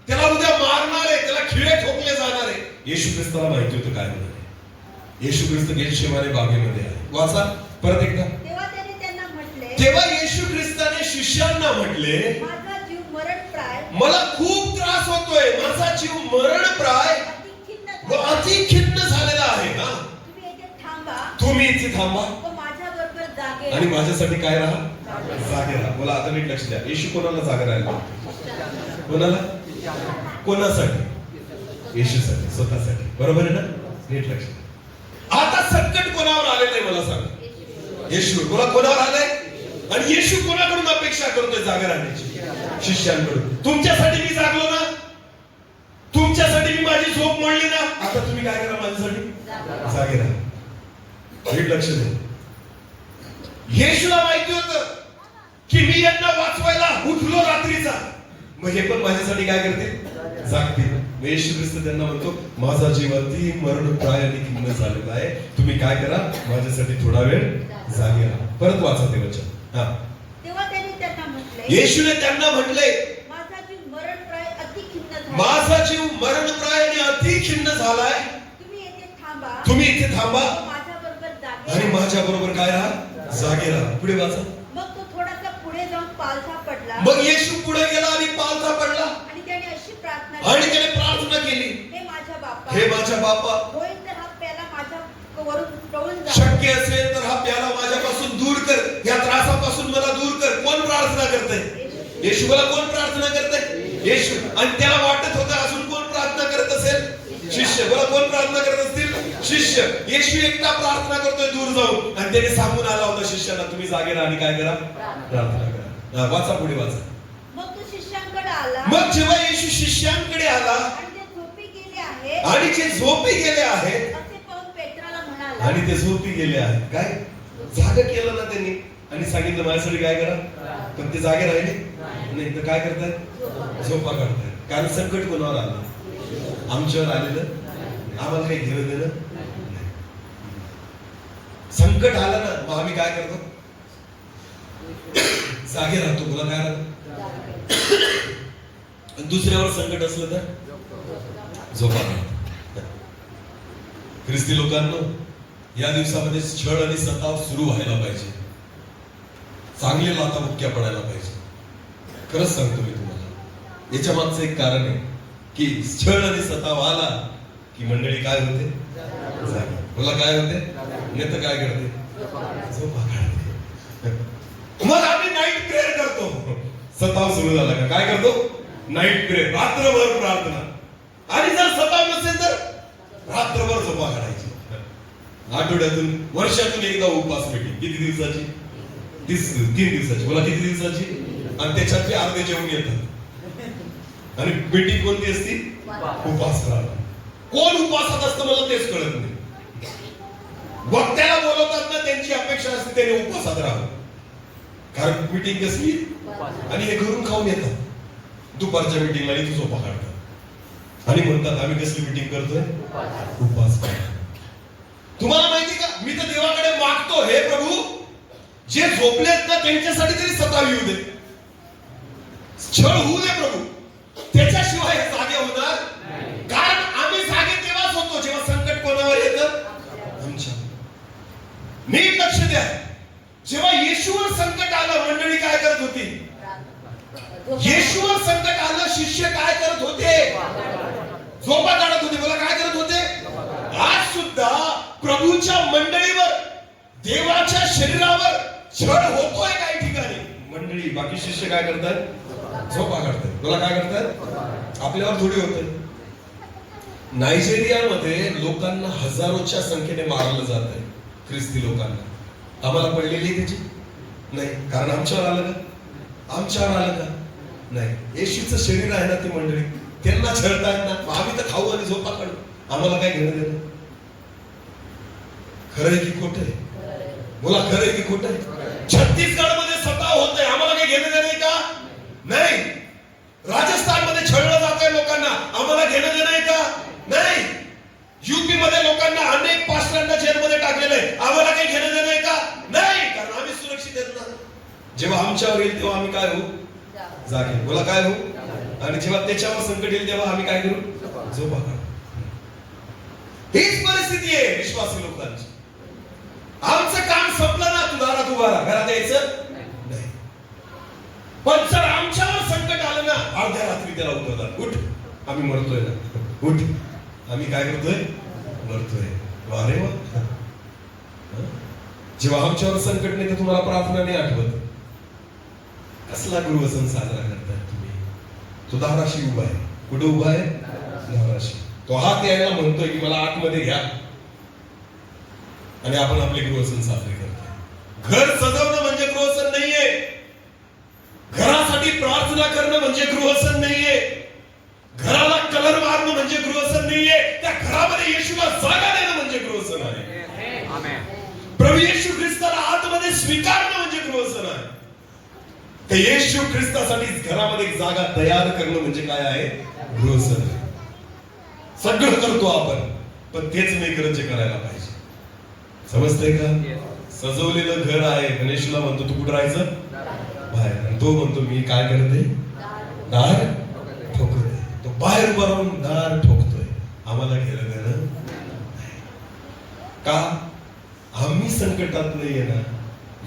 त्याला उद्या मारणार आहे. त्याला खिळे ठोकले जाणार आहे. येशू ख्रिस्ताला माहिती होतं काय होणार आहे. येशू ख्रिस्त गेतशेमाने बागेमध्ये आहे. वाचा परत एकदा. तेव्हा त्याने त्यांना म्हटले, तेव्हा येशू ख्रिस्ताने शिष्यांना म्हटले, माझा जीव मरणप्राय, मला खूप त्रास होतोय. माझा जीव मरणप्राय व अति खिन्न झालेला आहे. ना, तुम्ही इथे थांबा. तुम्ही इथे थांबा व माझ्याबरोबर जागे आणि माझ्यासाठी काय राहा? जागे राहा. बोला, आता नीट लक्ष द्या. येशू कोणाला जागा राहिला? कोणाला? कोणासाठी? येशूसाठी, स्वतःसाठी. बरोबर आहे ना? नीट लक्ष द्या. आता संकट कोणावर आलेलं आहे मला सांगा. येशू बोला कोणावर आलाय? आणि येशू कोणाकडून अपेक्षा करतोय जागे राहण्याची? शिष्यांकडून. तुमच्यासाठी मी जागलो ना, तुमच्यासाठी मी माझी झोप मोडली ना, आता तुम्ही काय करा माझ्यासाठी? जागे राहा. नीट लक्ष द्या. येशूला माहिती होतं की मी यांना वाचवायला उठलो रात्रीचा, मग हे पण माझ्यासाठी काय करतील? जागतील. येशू ख्रिस्त त्यांना म्हणतो माझा जीव अति मरणप्राय आणि खिन्न झालेला आहे, तुम्ही काय करा माझ्यासाठी थोडा वेळ जागे राहा. परत वाचा ते वचन. हा, तेव्हा त्यांनी त्यांना म्हटले, येशूने त्यांना म्हटले माझा जीव मरणप्राय अति खिन्न झाला, माझा जीव मरणप्राय आणि अति खिन्न झालाय, तुम्ही येथे थांबा, तुम्ही इथे थांबा माझ्या बरोबर जागे आणि राहा. माझ्या बरोबर काय राहा? जागे राहा. पुढे वाचा. मग तो थोडासा पुढे जाऊन पालथा पडला मग येशू पुढे गेला आणि पालथा पडला आणि त्याने अशी प्रार्थना आणि केली, त्याने प्रार्थना केली, हे माझ्या बापा, हे माझ्या बापा, होईल तर हा प्याला माझ्या वरून टळून जा, शक्य असेल तर हा प्याला माझ्यापासून दूर कर, या त्रासापासून मला दूर कर. कोण प्रार्थना करतंय? येशू. मला कोण प्रार्थना करतंय? येशू. आणि त्याला वाटत होतं अजून कोण प्रार्थना करत असेल? शिष्य. मला कोण प्रार्थना करत असतील? शिष्य. येशू एकटा प्रार्थना करतोय दूर जाऊन, आणि त्याने सांगून आला होता शिष्याला तुम्ही जागे राहा आणि काय करा? प्रार्थना करा. वाचा पुढे वाचा. मग तो शिष्यांकडे आला मग जेव्हा येशू शिष्यांकडे आला आणि ते झोपी गेले आहेत आणि जे झोपी गेले आहेत, असे पाहून पेत्राला म्हणाला, आणि ते झोपी गेले आहेत, काय जागे केलं ना त्यांनी आणि सांगितलं माझ्यासाठी काय करा, पण ते जागे राहिले नाही तर काय करतायत? झोपा काढतायत. कारण संकट कोणावर आलं? आमच्यावर आलेलं, आम्हाला काही घेणं देणं नाही. संकट आलं ना, मग आम्ही काय करतो? जागे राहतो. बोला काय राहतो? दुसऱ्यावर संकट असलं तर झोपा काढतो. ख्रिस्ती लोकांनो, या दिवसामध्ये छळ आणि सताव सुरू व्हायला पाहिजे, चांगले लाथाबुक्क्या पडायला पाहिजे. खरंच सांगतो मी तुम्हाला, याच्या मागचं एक कारण आहे की छळ आणि सताव आला की मंडळी काय होते? जागी. मला काय होते? नाही तर काय करते? झोपा काढते. मग आम्ही नाईट प्रेयर करतो. सताव सुरू झाला का काय करतो? नाईट प्रेयर, रात्रभर प्रार्थना. आणि जर सताव नसेल तर रात्रभर झोपा काढायची. आठवड्यातून वर्षातून एकदा उपवास मीटिंग. किती दिवसाची? 3 दिवसाची. बोला किती दिवसाची? आणि त्याच्यात ते अर्धे जेवून येतात. आणि मीटिंग कोणती असती? उपवास करायला. कोण उपवासात असतं मला तेच कळत नाही. वक्त्याला बोलवतात ना, त्यांची अपेक्षा असते त्याने उपवासात राहावं, कारण मीटिंग कसली आणि हे घरून खाऊन येतात. दुपारच्या मीटिंगला इथे झोपा काढतात आणि म्हणतात आम्ही कसली मीटिंग करतोय? उपवास करतोय. तुम्हाला माहिती का, मी तर देवाकडे मागतो, हे प्रभू जे झोपलेत ना त्यांच्यासाठी तरी सताव येऊ दे, छळ होऊ दे प्रभू, त्याच्याशिवाय हे जागे होणार. कारण आम्ही जागे तेव्हाच होतो जेव्हा संकट कोणावर येतं? आमच्या. नीट लक्ष द्या. जेव्हा येशूवर संकट आलं, मंडळी काय करत होती? येशूवर संकट आलं, शिष्य काय करत होते? झोपा काढत होते. बोला काय करत होते? आज सुद्धा प्रभूच्या मंडळीवर, देवाच्या शरीरावर छळ होतोय काही ठिकाणी. मंडळी बाकी शिष्य काय करतात? झोपा काढतात. बोला काय करतात? आपल्यावर थोडी होत. नायजेरियामध्ये लोकांना हजारोच्या संख्येने मारलं जात आहे, ख्रिस्ती लोकांना. आम्हाला पडलेली त्याची नाही, कारण आमच्यावर आलं का? आमच्यावर आलं का? नाही. येशूचं शरीर आहे ना ती मंडळी, त्यांना छळतायत ना, आम्ही तर खाऊ आणि झोपा काढू, आम्हाला काय घेणं देणं? खरं आहे की खोटं आहे? बोला खरं आहे की खोटं आहे? छत्तीसगड मध्ये सताव होतंय, आम्हाला काही घेणं देणं आहे का? नाही. राजस्थान मध्ये छळलं जात आहे लोकांना, आम्हाला घेणं देणं आहे का? नाही. युपी मध्ये लोकांना अनेक पास्टरांना जेलमध्ये टाकलेलं आहे, आम्हाला काही घेणं देणं आहे का? नाही, कारण आम्ही सुरक्षित आहेत ना. जेव्हा आमच्यावर येईल तेव्हा आम्ही काय होऊ? जागे. बोला काय होऊ? आणि जेव्हा त्याच्यावर संकट येईल तेव्हा आम्ही काय करू? झोपा काढू. हीच परिस्थिती आहे विश्वासी लोकांची. आमचं काम संपलं ना, तू दारात उभा राहा, घरात यायचं नाही. पण जर आमच्यावर संकट आलं ना, अर्ध्या रात्री त्याला उठवतात, उठ आम्ही मरतोय ना, उठ आम्ही काय करतोय? मरतोय. अरे वा. जेव्हा आमच्यावर संकट नाही तर तुम्हाला प्रार्थना नाही आठवत. कसला गुरुवचन साजरा करताय तुम्ही? तो दाराशी उभा आहे. कुठे उभा आहे? दाराशी. तो हात यायला म्हणतोय की मला आतमध्ये घ्या, आणि आपण आपले गुरुवचन साजरे करतोय. घर सजवणं म्हणजे गृहसन नाहीये. घरासाठी प्रार्थना करणं म्हणजे गृहसन नाहीये. घराला कलर मारणं म्हणजे गृहसन नाहीये. त्या घरामध्ये येशूला जागा देणं म्हणजे गृहसन आहे. प्रभू येशू ख्रिस्ताला आतमध्ये स्वीकारणं म्हणजे गृहसन आहे. तर येशू ख्रिस्तासाठी घरामध्ये एक जागा तयार करणं म्हणजे काय आहे? गृहसन आहे. सगळं करतो आपण, पण तेच नाही करत जे करायला पाहिजे. समजतंय का? सजवलेलं घर आहे, गणेशला म्हणतो तू कुठं राहायचं? बाहेर. आणि तो म्हणतो मी काय करते? दार ठोकतोय. तो बाहेर उभा राहून दार ठोकतोय. आम्हाला घेणं देणं का? आम्ही संकटात नाहीये ना,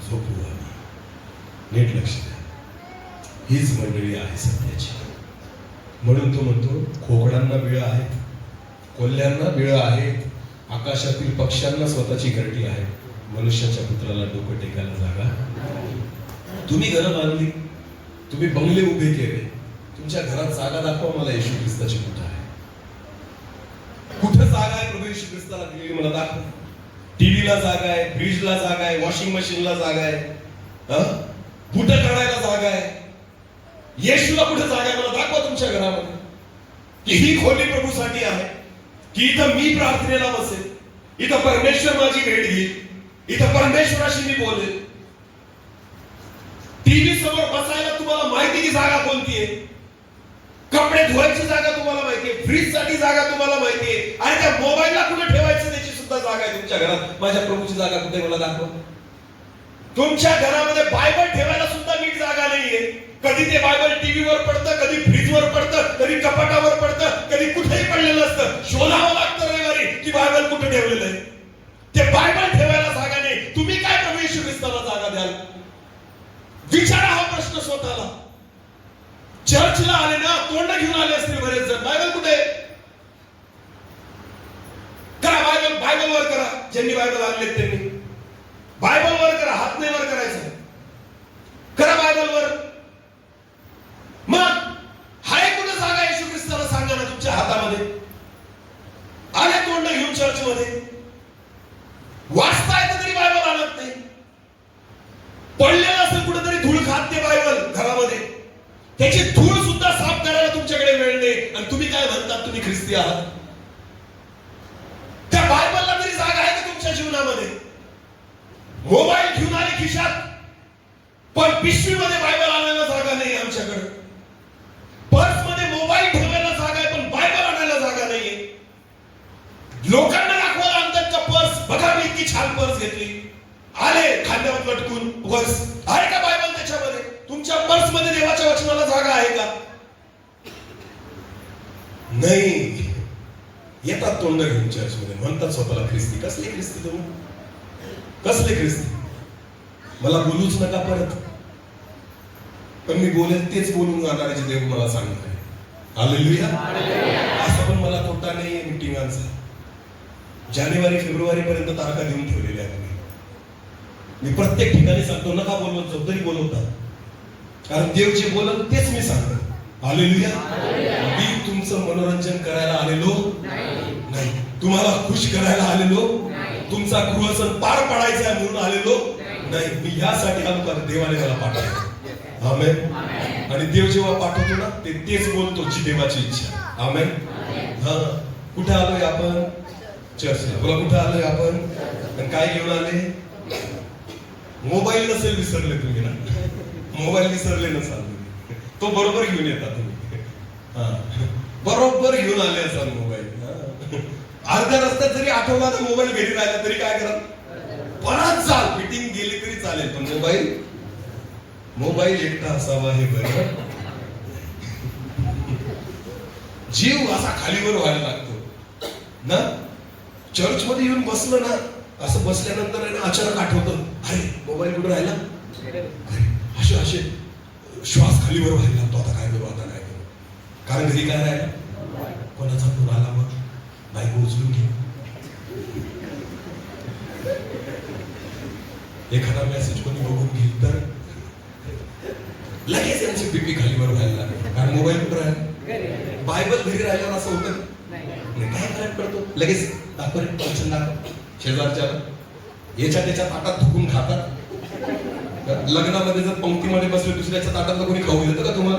झोपू आम्ही. नीट लक्ष द्या. हीच मंडळी आहे सध्याची. म्हणून तो म्हणतो खोकडांना बिळं आहेत, कोल्ह्यांना बिळं आहेत, आकाशातील पक्ष्यांना स्वतःची घरटी आहे, मनुष्याच्या पुत्राला डोकं टेकायला जागा. तुम्ही घरं बांधली, तुम्ही बंगले उभे केले, तुमच्या घरात जागा दाखवा मला. येशू ख्रिस्ताची कुठं आहे? कुठं जागा आहे प्रभू येशू ख्रिस्ताला दिलेली मला दाखवा. टीव्हीला जागा आहे, फ्रीजला जागा आहे, वॉशिंग मशीनला जागा आहे, बुटं काढायला जागा आहे. येशूला कुठं जागा आहे मला दाखवा तुमच्या घरामध्ये. की ही खोली प्रभूसाठी आहे, की इथं मी प्रार्थनेला बसेल, इथं परमेश्वर माझी भेट घेईल, इथं परमेश्वराशी मी बोलेल. टीव्ही समोर बसायला तुम्हाला माहिती की जागा कोणती आहे? कपडे धुवायची जागा तुम्हाला माहिती आहे, फ्रीज साठी जागा तुम्हाला माहिती आहे, आणि त्या मोबाईलला कुठे ठेवायचं त्याची सुद्धा जागा आहे तुमच्या घरात. माझ्या प्रभूची जागा कुठे मला दाखवा. तुमच्या घरामध्ये बायबल ठेवायला सुद्धा नीट जागा नाहीये. कधी ते बायबल टीव्हीवर पडतं, कधी फ्रीजवर पडतं, कधी कपाटावर पडतं, कधी कुठेही पडलेलं असतं. शोधावं लागतं रविवारी की बायबल कुठे ठेवलेलं आहे. ते बायबल ठेवायला जागा नाही. तुम्ही काय प्रभू येशू ख्रिस्ताला जागा द्याल? विचारा हा प्रश्न स्वतःला. चर्चला आले ना, तोंड घेऊन आले असतील बरेच जण. बायबल कुठे? करा बायबल, बायबल वर करा. ज्यांनी बायबल आणलेत त्यांनी बायबल वर करा. हात नाही वर करायचं. करा बायबल वर. मग हाय कुठे जागा येशू ख्रिस्ताला सांगा ना तुमच्या हातामध्ये. आले तोंड घेऊन चर्च मध्ये, वाचता येतं तरी बायबल आणत नाही. पडलेलं असेल कुठेतरी धूळ खात ते बायबल घरामध्ये, त्याची धूळ सुद्धा साफ करायला तुमच्याकडे वेळ नाही. आणि तुम्ही काय म्हणतात तुम्ही ख्रिस्ती आहात? त्या बायबलला तरी जागा आहे का तुमच्या जीवनामध्ये? मोबाईल घेऊन आले खिशात, पण पिशवीमध्ये बायबल आणायला जागा नाही आमच्याकडे. पर्स मध्ये मोबाईल ठेवायला जागा आहे, पण बायबल आणायला जागा नाहीये. लोकांना दाखवायला आणतात का पर्स? बघा मी इतकी छान पर्स घेतली. आले खांद्यावर लटकून पर्स. आहे का बायबल त्याच्यामध्ये? तुमच्या पर्स मध्ये देवाच्या वचनाला जागा आहे का? नाही. येतात तोंड घेऊन चर्च मध्ये, म्हणतात स्वतःला ख्रिस्ती. कसले ख्रिस्ती तुम्ही? कसले ख्रिस्ती? मला बोलूच नका परत. पण मी बोलेल तेच बोलून जाणार आहे जे देव मला सांगत आहे. हालेलुया. असं पण मला तोटा नाहीये मिटिंगांचा. जानेवारी फेब्रुवारी पर्यंत तारखा देऊन ठेवलेल्या आहेत. मी प्रत्येक ठिकाणी सांगतो नका बोलवत जाऊ, तरी बोलवतात. कारण देव जे बोलल तेच मी सांगतो. हालेलुया. मी तुमचं मनोरंजन करायला आलेलो नाही, तुम्हाला खुश करायला आलेलो, तुमचा गृहसन पार पाडायचा आहे म्हणून आलेलो नाही. मी यासाठी आलो कारण देवाने मला पाठवलं. आमेन. आणि देव जेव्हा पाठवतो ना ते तेच बोलतो जी देवाची इच्छा. आमेन. हा. कुठे आलोय आपण? चर्चला. बोला कुठे आलोय आपण? आणि काय घेऊन आले? मोबाईल नसेल विसरले तुम्ही ना? मोबाईल विसरले नसाल तुम्ही, तो बरोबर घेऊन येता तुम्ही. बरोबर घेऊन आले असाल मोबाईल. अर्ध्या रस्त्यात जरी आठवला तर मोबाईल घरी राहिला तरी काय करा? परत चाल. मीटिंग गेली तरी चालेल, पण मोबाईल एकटा असावा हे बरं. जीव असा खालीवर व्हायला लागतो ना. चर्च मध्ये येऊन बसलं ना, असं बसल्यानंतर आहे ना अचानक आठवतं, अरे मोबाईल कुठे राहिला? असे असे श्वास खालीवर व्हायला लागतो. आता काय करू, आता काय करू? कारण घरी काय राहिला? कोणाचा फोन आला, मग बायको उचलून घे. एखादा मेसेज कोणी बघून घेईल तर लगेच यांची बीपी खालीवर व्हायला लागते. कारण मोबाईल कुठे राहिला? बायबल घरी राहिल्यावर असं होतं काय फरक पडतो? लगेच दाखव रे, वचन दाखव. शेजारच्या याच्या त्याच्या ताटात थुकून खातात. लग्नामध्ये जर पंक्तीमध्ये बसले दुसऱ्याच्या ताटातलं कोणी खाऊ देतं का तुम्हाला?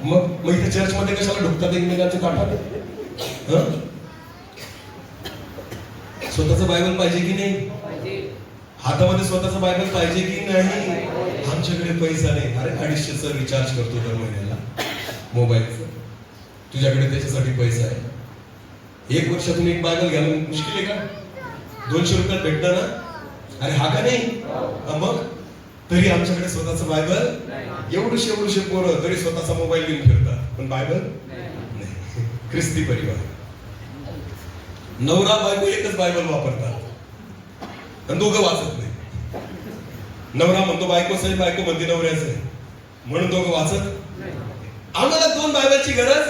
मग इथे चर्चमध्ये कशाला ढुकतात एकमेकांच्या ताटात? स्वतःचं बायबल पाहिजे की नाही? हातामध्ये स्वतःचं बायबल पाहिजे की नाही? आमच्याकडे पैसा नाही. अरे 250चा रिचार्ज करतो दर महिन्याला मोबाईलचं. तुझ्याकडे त्याच्यासाठी पैसा आहे? 1 वर्षातून एक बायबल घ्यायला मुश्किल आहे का? 200 रुपयात भेटतं ना? अरे हा का नाही? मग तरी आमच्याकडे स्वतःचं बायबल एवढूशे पोरं तरी स्वतःचा मोबाईल घेऊन फिरतात, पण बायबल नाही. ख्रिस्ती परिवार नवरा बायको एकच बायबल वापरतात आणि दोघं वाचत नाही. नवरा म्हणतो बायकोच आहे, बायको म्हणते नवऱ्याच आहे, म्हणून दोघं वाचत. आम्हाला 2 बायबलची गरज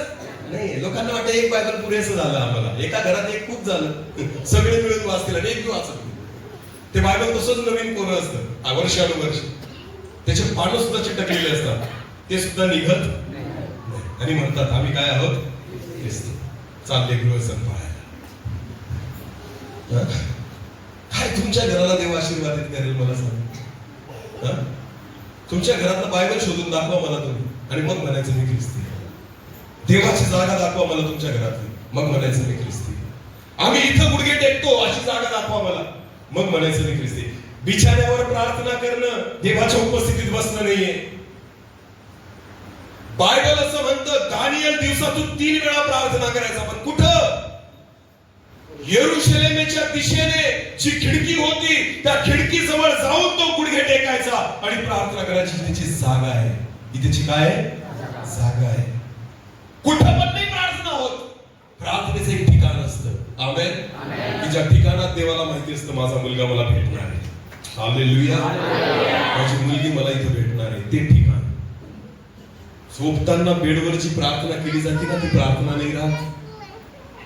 नाही. लोकांना वाटतं एक बायबल पुरेसं झालं आम्हाला. एका घरात एक खूप झालं, सगळे मिळून वाचतील आणि एक वाचत. ते बायबल तसंच नवीन कोरं असतं वर्षानुवर्ष. त्याचे पानं सुद्धा चिटकलेले असतात, ते सुद्धा निघत नाही. आणि म्हणतात आम्ही काय आहोत? चालले गृह संभाळायला. काय तुमच्या घराला देव आशीर्वादित करेल मला सांग? तुमच्या घरातलं बायबल शोधून दाखवा मला तुम्ही, आणि मग म्हणायचं मी ख्रिस्ती. देवाची जागा दाखवा मला तुमच्या घरातली, मग म्हणायचं मी ख्रिस्ती. आम्ही इथं गुडघे टेकतो अशी जागा दाखवा मला, मग म्हणायचं मी ख्रिस्ती. बिछाण्यावर प्रार्थना करणं देवाच्या उपस्थितीत बसणं नाहीये. बायबल असं म्हणतं दानियल दिवसातून 3 वेळा प्रार्थना करायचा, पण कुठं? यरुशलेमेच्या दिशेने जी खिडकी होती त्या खिडकी जवळ जाऊन तो गुडघे टेकायचा आणि प्रार्थना करायची. त्याची जागा आहे, ही त्याची काय जागा आहे. कुठं पण नाही प्रार्थना होत. प्रार्थनेचं एक ठिकाण असतं. आमेन. की ज्या ठिकाणात देवाला माहिती असतं माझा मुलगा मला भेटणार आहे, हालेलुया, माझी मुलगी मला इथे भेटणार आहे, ते ठिकाण. झोपताना बेडवरची प्रार्थना केली जाते ना, ती प्रार्थना नाही राहत.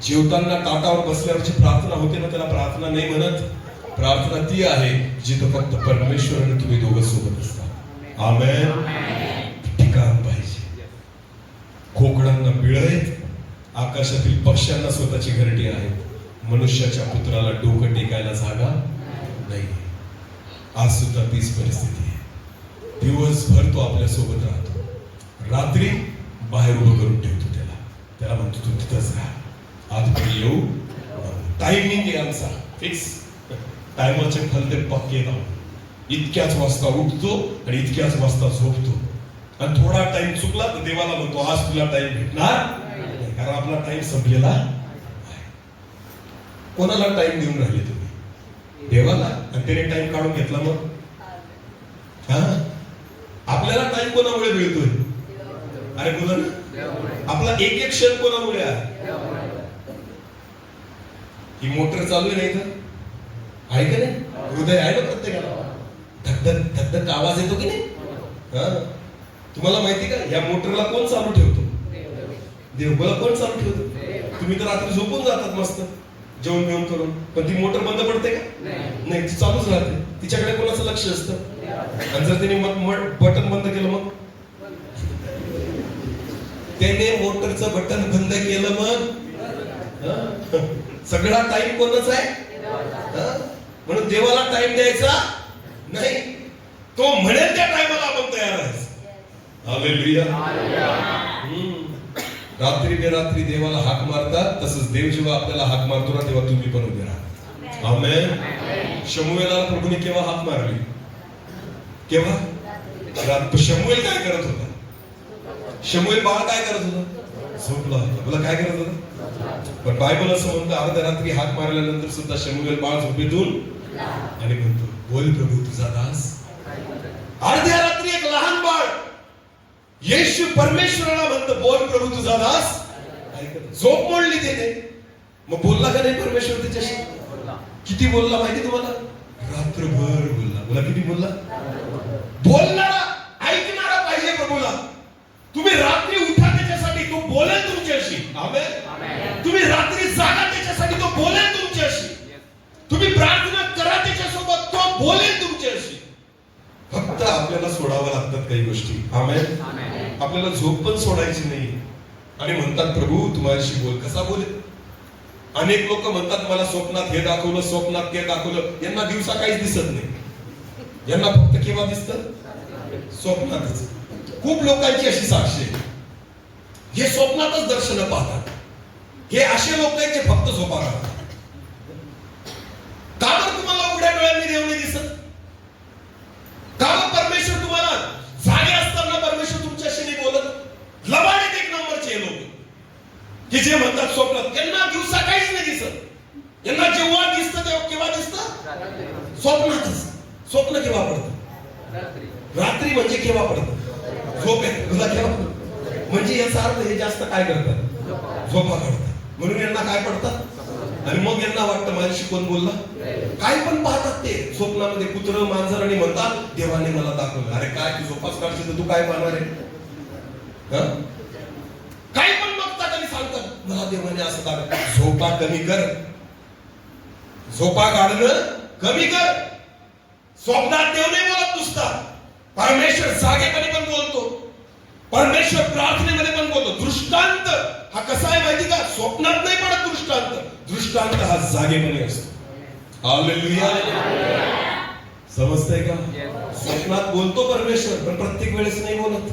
जेवताना ताटावर बसल्यावरची प्रार्थना होते ना, त्याला प्रार्थना नाही म्हणत. प्रार्थना ती आहे जिथं फक्त परमेश्वर आणि तुम्ही दोघं सोबत असतात. आमेन. ठिकाण पाहिजे. खोकडांना बिळं आहेत, आकाशातील पक्ष्यांना स्वतःची घरटी आहेत, मनुष्याच्या पुत्राला डोकं टेकायला जागा नाही. आज सुद्धा तीच परिस्थिती आहे. दिवसभर तो आपल्या सोबत राहतो, रात्री बाहेर उभं करून ठेवतो त्याला म्हणतो तू तिथंच राहा, आतमध्ये येऊ. टायमिंग आहे आमचा फिक्स, टायमाचे फलते पक्के लावून. इतक्याच वाजता उठतो आणि इतक्याच वाजता झोपतो. आणि थोडा टाइम चुकला तर देवाला म्हणतो आज तुला टाइम भेटणार नाही, कारण आपला टाइम संपलेला आहे. कोणाला टाइम देऊन राहिले तुम्ही? देवाला. आणि त्याने टाइम काढून घेतला मग आपल्याला टाइम कोणामुळे मिळतोय? अरे बोला ना, आपला एक क्षण कोणामुळे आहे? ही मोटर चालू आहे नाही तर आहे का नाही? हृदय आहे ना प्रत्येकाला, धक धक धक आवाज येतो की नाही? तुम्हाला माहिती का या मोटरला कोण चालू ठेवतो? देव. मला कोण चालू ठेवतो? तुम्ही तर रात्री झोपून जातात मस्त जेवण बिवण करून, पण ती मोटर बंद पडते का? नाही, ती चालूच राहते. तिच्याकडे कोणाचं लक्ष असतं? आणि जर त्याने बटन बंद केलं मग त्याने मोटरचं बटन बंद केलं मग सगळा टाइम कोणाचा आहे? म्हणून देवाला टाइम द्यायचा नाही. तो म्हणेल त्या टाइमला आपण तयार आहे. हालेलुया. रात्री बेरात्री देवाला हाक मारतात, तसंच देव जेव्हा आपल्याला हाक मारतो ना तेव्हा तुम्ही पण उभे राहा. आमेन. शमूएलाला प्रभूने केव्हा हाक मारली? केव्हा? शमूएल काय करत होता? शमूएल बाळ काय करत होता? झोपला होता. मला काय करत होता? पण बायबल असं म्हणतं अर्ध्या रात्री हाक मारल्यानंतर सुद्धा शमूएल बाळ झोपेतून आणि म्हणतो बोल प्रभू तुझा दास. अर्ध्या रात्री एक लहान बाळ येशू परमेश्वराला म्हणतं बोल प्रभू तुझा दास. झोप मोडली त्याने, मग बोलला का नाही परमेश्वर त्याच्याशी? किती बोलला माहिती तुम्हाला? रात्रभर बोलला. बोला किती बोलला? बोलणारा ऐकणारा पाहिजे प्रभूला. तुम्ही रात्री उठा त्याच्यासाठी, तो बोलेल तुमच्याशी. आमेन. तुम्ही रात्री जागा त्याच्यासाठी, तो बोलेल तुमच्याशी. तुम्ही प्रार्थना करा त्याच्यासोबत, तो बोलेल तुमच्याशी. फक्त आपल्याला सोडावं लागतात काही गोष्टी. आमेन. आपल्याला झोप पण सोडायची नाही. आणि म्हणतात प्रभू तुम्हाशी बोल. कसा बोलेल? अनेक लोक म्हणतात मला स्वप्नात हे दाखवलं, स्वप्नात ते दाखवलं. यांना दिवसा काहीच दिसत नाही. यांना फक्त केव्हा दिसतं? स्वप्नातच. खूप लोकांची अशी साक्षी आहे, हे स्वप्नातच दर्शन पाहतात. हे असे लोक आहेत जे फक्त झोपा काढतात. का बरं तुम्हाला उघड्या डोळ्यांनी देव नाही दिसत? का बरं परमेश्वर तुम्हाला जागे असताना परमेश्वर तुमच्याशी नाही बोलत? लबाडीत एक नंबरचे लोक की जे म्हणतात स्वप्नात, त्यांना दिवसा काहीच नाही दिसत. यांना जेव्हा दिसतं तेव्हा केव्हा दिसतं? स्वप्नातच. स्वप्न केव्हा पडतं? रात्री. म्हणजे केव्हा पडतं? झोप येते तुला केव्हा पडतं? म्हणजे याचा अर्थ हे जास्त काय करतात? झोपा काढतात. म्हणून यांना काय पडतात? आणि मग यांना वाटतं माझ्याशी कोण बोलला? काय पण पाहतात ते स्वप्नामध्ये, कुत्रं मांजर, आणि म्हणतात देवाने मला दाखवलं. अरे काय तू झोपाच काढशील तर तू काय पाहणार आहे? काय पण बघतात आणि सांगतात मला देवाने असं दाखवलं. झोपा कमी कर. झोपा काढणं कमी कर. स्वप्नात देव नाही बोलत नुसता, परमेश्वर जागेपणी पण बोलतो. परमेश्वर प्रार्थनेमध्ये पण बोलतो. दृष्टांत हा कसा आहे माहिती का? स्वप्नात नाही पडत दृष्टांत. दृष्टांत हा जागेपणी असतो. हालेलुया. समजतंय का? स्वप्नात बोलतो परमेश्वर, पण प्रत्येक वेळेस नाही बोलत.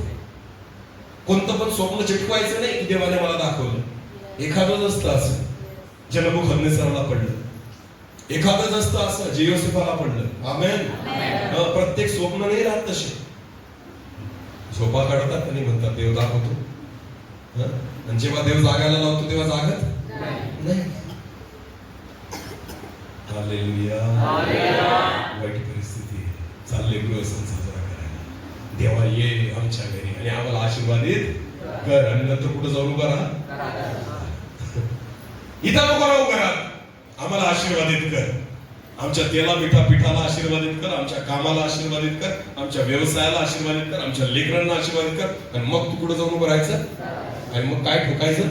कोणतं पण स्वप्न चिटकवायचं नाही की देवाने मला दाखवलं. एखादंच असतं असं जे नबूखदनेस्सरला पडलं. एखादंच असतं असं जे योसेफाला पडलं. आमेन. प्रत्येक स्वप्न नाही राहत तसे. झोपा काढतात आणि म्हणतात देव दाखवतो, आणि जेव्हा देव जागायला लावतो तेव्हा जागत नाही. हालेलुया. वाईट परिस्थिती चालले गृहसण साजरा करायला. देवा ये आमच्या घरी आणि आम्हाला आशीर्वादित कर. आणि नंतर कुठं जाऊन उभा राहा? इथं नको राहू घरात. आम्हाला आशीर्वादित कर. आमच्या तेला पिठाला आशीर्वादित कर. आमच्या कामाला आशीर्वादित कर. आमच्या व्यवसायाला आशीर्वादित कर. आमच्या लेकरांना आशीर्वादित कर. आणि मग तू कुठं जाऊन उभं राहायचं? आणि मग काय ठोकायचं?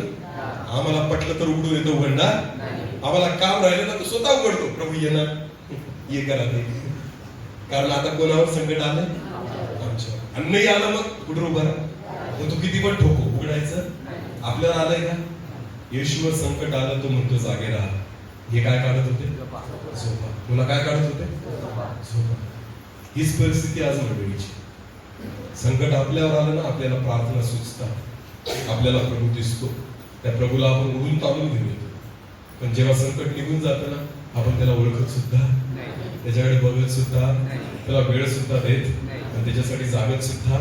आम्हाला पटलं तर उघडून येतो, उघडणार. आम्हाला काम राहिलं ना तर स्वतः उघडतो. प्रभू येणार, ये करा ते. कारण आता कोणावर संकट आलं? आमच्या. आणि नाही आलं मग कुठं उभं राहा? मग तू किती पण ठोको, उघडायचं. आपल्याला आलंय का? येशूवर संकट आलं तो म्हणतो जागे राहा. हे काय काढत होते? झोपा. तुला काय काढत होते? झोपा. हीच परिस्थिती आज मंडळीची. संकट आपल्यावर आलं ना, आपल्याला प्रार्थना सुचतात, आपल्याला प्रभू दिसतो. त्या प्रभूला आपण उडून ताणून घेऊन येतो. पण जेव्हा संकट निघून जातं ना, आपण त्याला ओळखत सुद्धा, त्याच्याकडे बघत सुद्धा, त्याला वेळ सुद्धा देत, आणि त्याच्यासाठी जागत सुद्धा.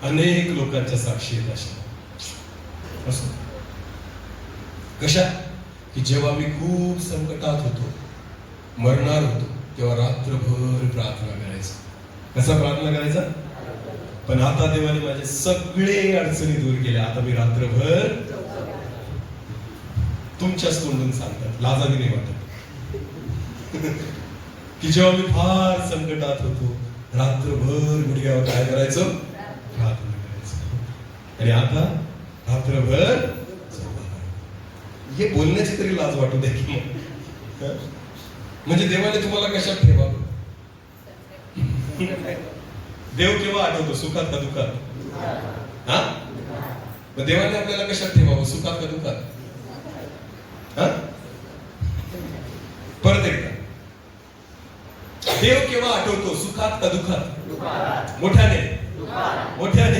अनेक लोकांच्या साक्षी आहेत अशा. असं कशा की जेव्हा मी खूप संकटात होतो, मरणार होतो, तेव्हा रात्रभर प्रार्थना करायचा. कसा प्रार्थना करायचा? पण आता देवाने माझे सगळे अडचणी दूर केल्या. आता मी रात्रभर, तुमच्याच तोंडून सांगतात, लाजाने नाही वाटत की जेव्हा मी फार संकटात होतो, रात्रभर गुडघ्यावर काय करायचं? प्रार्थना करायचं. आणि आता रात्रभर. हे बोलण्याची तरी लाज वाटू दे की मग. म्हणजे देवाने तुम्हाला कशात ठेवावं? देव केव्हा आठवतो? सुखात का दुःखात? हा? मग देवाने आपल्याला कशात ठेवावं? सुखात का दुःखात? हा? परत एकदा, देव केव्हा आठवतो? सुखात का दुःखात? मोठ्याने मोठ्याने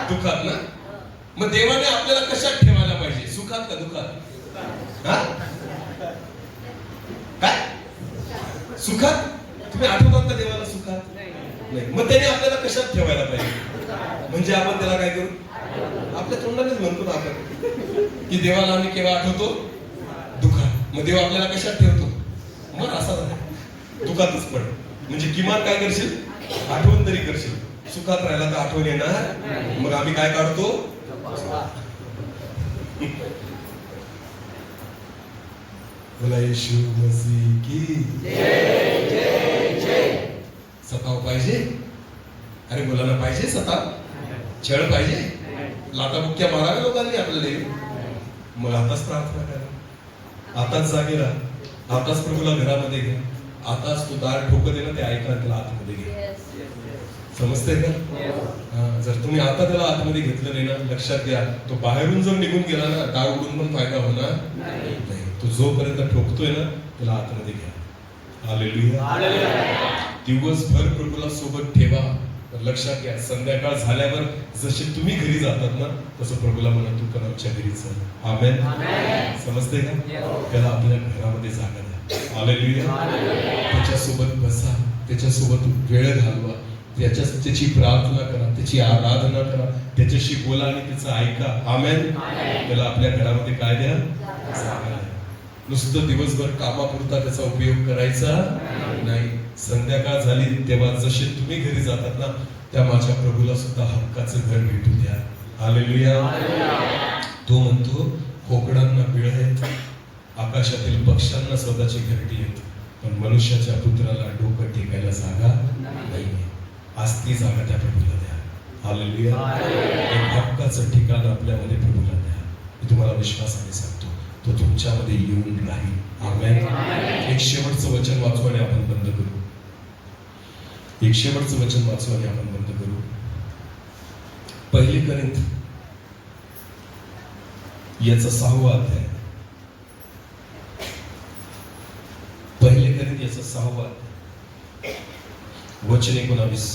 दुःखात ना. मग देवाने आपल्याला कशात ठेवायला पाहिजे? सुखात का दुःखात? हा? काय? सुखात? तुम्ही आठवतात का देवाला सुखात? नाही. मग त्याने आपल्याला कशात ठेवायला पाहिजे? म्हणजे आपण त्याला काय करू? आपल्या तोंडानेच म्हणतो ना आपण की देवाला आम्ही केव्हा आठवतो? दुःखात. मग देव आपल्याला कशात ठेवतो? मग असा दुःखातच पड. म्हणजे किमान काय करशील? आठवण तरी करशील. सुखात राहिला तर आठवण येणार. मग आम्ही काय काढतो? बोला येशू मसीह की जय जय जय. सताव पाहिजे? अरे मुलांना पाहिजे सताव? छळ पाहिजे? लाटाबुक्क्या माराव्या लोकांनी आपल्याला. मग आताच प्रार्थना करा, आताच जागे राहा, आताच प्रभूला घरामध्ये घ्या, आताच तो दार ठोकत आहे ना ते ऐका, त्याला आतमध्ये घ्या. समजतंय का? जर तुम्ही आता त्याला आतमध्ये घेतलं नाही ना, लक्षात घ्या, तो बाहेरून जर निघून गेला ना, दार उघडून पण फायदा होणार नाही. तो जोपर्यंत ठोकतोय ना, त्याला आतमध्ये घ्या. हालेलुया. दिवसभर प्रभूला सोबत ठेवा. तर लक्षात घ्या, संध्याकाळ झाल्यावर जसे तुम्ही घरी जातात ना, तसं प्रभूला म्हणा तू पण आमच्या घरी चल. आमेन. समजते का? त्याला आपल्या घरामध्ये जागा द्या. हालेलुया. त्याच्यासोबत बसा, त्याच्यासोबत वेळ घालवा, त्याची प्रार्थना करा, त्याची आराधना करा, त्याच्याशी बोला आणि त्याचं ऐका. आमेन. त्याला आपल्या घरामध्ये काय द्या? जागा द्या. नुसतं दिवसभर कामापुरता त्याचा उपयोग करायचा नाही. संध्याकाळ झाली तेव्हा जसे तुम्ही घरी जातात ना, त्या माझ्या प्रभूला सुद्धा हक्काचं घर भेटू द्या. हालेलुया. तो म्हणतो कोकणांना बिळ आहेत, आकाशातील पक्ष्यांना स्वतःची घरटी आहेत, पण मनुष्याच्या पुत्राला डोकं टेकायला जागा नाहीये. आज ती जागा त्या प्रभूला द्या. हालेलुया. एक हक्काचं ठिकाण आपल्यामध्ये प्रभूला द्या. मी तुम्हाला विश्वासाने सांगतो, तो तुमच्यामध्ये येऊन राहील. आमेन. एक शेवटचं वचन वाचू आणि आपण बंद करू. एक शेवटचं वचन वाचू आणि आपण बंद करू. 1 कोरिंथ याचा 6वा अध्याय. 1 कोरिंथ याचा 6वा अध्याय वचन 19.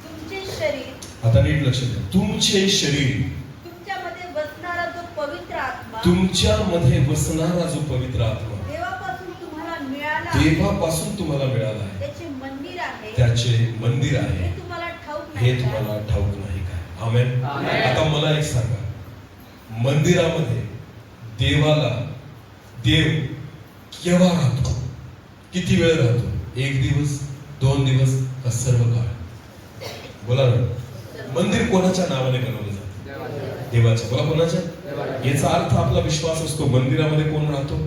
तुमचे शरीर, आता नीट लक्ष द्या. तुमचे शरीर, तुमच्यामध्ये बसणारा जो पवित्र आत्मा, तुमच्यामध्ये बसणारा जो पवित्र आत्मा देवापासून तुम्हाला मिळाला, देवापासून तुम्हाला मिळाला आहे, त्याचे मंदिर आहे, त्याचे मंदिर आहे, हे तुम्हाला ठाऊक हे नाही का? तुम्हाला ठाऊक नाही काय? आमेन. आता मला एक सांगा, मंदिरामध्ये देवाला देव केव्हा राहतो? किती वेळ राहतो? 1 दिवस, 2 दिवस का सर्व काळ? बोला ना. मंदिर कोणाच्या नावाने बनवलं जातं? देवाच्या. बोला कोणाच्या? याचा अर्थ आपला विश्वास असतो मंदिरामध्ये कोण राहतो?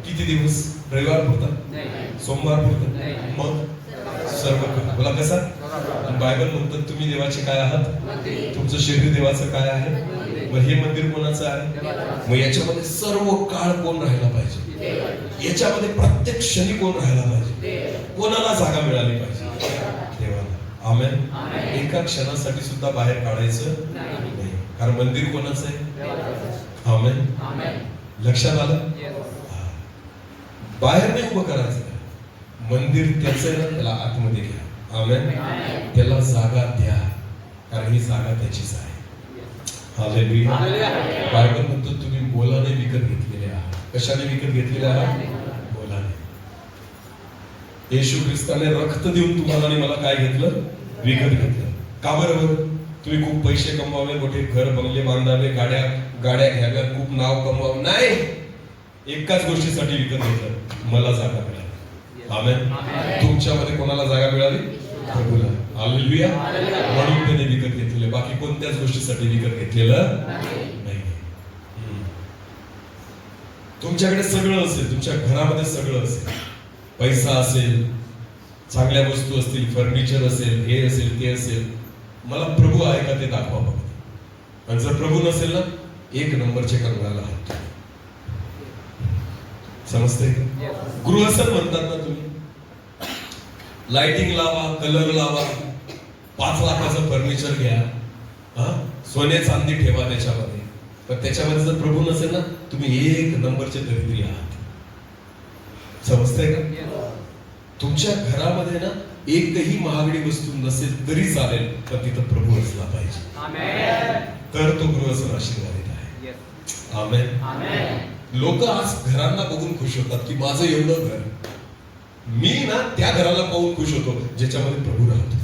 किती दिवस? रविवार पुरता? सोमवार पुरता? मग सर्व काळ. बोला कसा? बायबल म्हणतात तुम्ही देवाचे काय आहात? तुमचं शरीर देवाचं काय आहे? मग हे मंदिर कोणाचं आहे? मग याच्यामध्ये सर्व काळ कोण राहायला पाहिजे? याच्यामध्ये प्रत्येक क्षणी कोण राहायला पाहिजे? कोणाला जागा मिळाली पाहिजे? देवाला. आमेन. एका क्षणासाठी सुद्धा बाहेर काढायचं नाही, कारण मंदिर कोणाचं आहे? आमेन. लक्षात आलं? बाहेर नाही उभं करायचं. मंदिर त्याचं आहे ना, त्याला आतमध्ये घ्या. आमेन. त्याला जागा द्या, कारण ही जागा त्याचीच आहे. हालेलुया. बायबल म्हणतो तुम्ही बोलाने विकत घेतलेले आहात. कशाने विकत घेतलेले आहात? बोलाने. येशू ख्रिस्ताने रक्त देऊन तुम्हाला आणि मला काय घेतलं? विकत घेतलं. का बरोबर? तुम्ही खूप पैसे कमवावे, मोठे घर बंगले बांधावे, गाड्या घ्याव्या, खूप नाव कमवावं नाही. एकाच गोष्टीसाठी विकत घेतलं, मला जागा मिळाली. आमेन. तुमच्यामध्ये कोणाला जागा मिळाली? प्रभूला. हालेलुया. म्हणून त्याने विकत घेतलेलं, बाकी कोणत्याच गोष्टीसाठी विकत घेतलेलं नाही. तुमच्याकडे सगळं असेल, तुमच्या घरामध्ये सगळं असेल, पैसा असेल, चांगल्या वस्तू असतील, फर्निचर असेल, हे असेल, ते असेल, मला प्रभू आहे का ते दाखवा बघा. आणि जर प्रभू नसेल ना, 1 नंबरचे कंगाला आहात. समजते का? गृहस्थन म्हणतात ना तुम्ही. लाइटिंग लावा, कलर लावा, 5 लाखाचं फर्निचर घ्या, सोने चांदी ठेवा त्याच्यामध्ये, पण त्याच्यामध्ये जर प्रभू नसेल ना, तुम्ही 1 नंबरचे दरिद्री आहात. समजते का? तुमच्या घरामध्ये ना एकही महागडी वस्तू नसेल तरी चालेल, पण तिथं प्रभू असला पाहिजे. तर तो गृहस्थ आशीर्वादित आहे. आमेन. लोक आज घरांना बघून खुश होतात की माझं एवढं घर. मी ना त्या घराला पाहून खुश होतो ज्याच्यामध्ये प्रभू राहतो.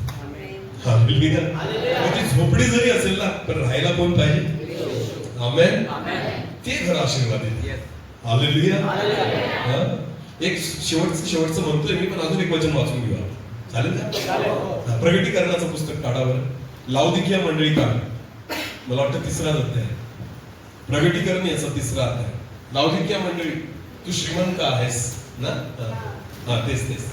ती झोपडी जरी असेल ना, पण राहायला कोण पाहिजे? आमेन. ते घर आशीर्वादित. हालेलुया. एक शेवटचं म्हणतोय मी, पण अजून एक वचन वाचून घेऊया. चालेल का? प्रगटीकरणाचं पुस्तक काढावं. लाउदिकिया मंडळी काढ. मला वाटतं 3रा अध्याय. प्रगटीकरण याचा 3रा अध्याय. लाउदिकिया मंडळी, तू श्रीमंत आहेस ना? तेच.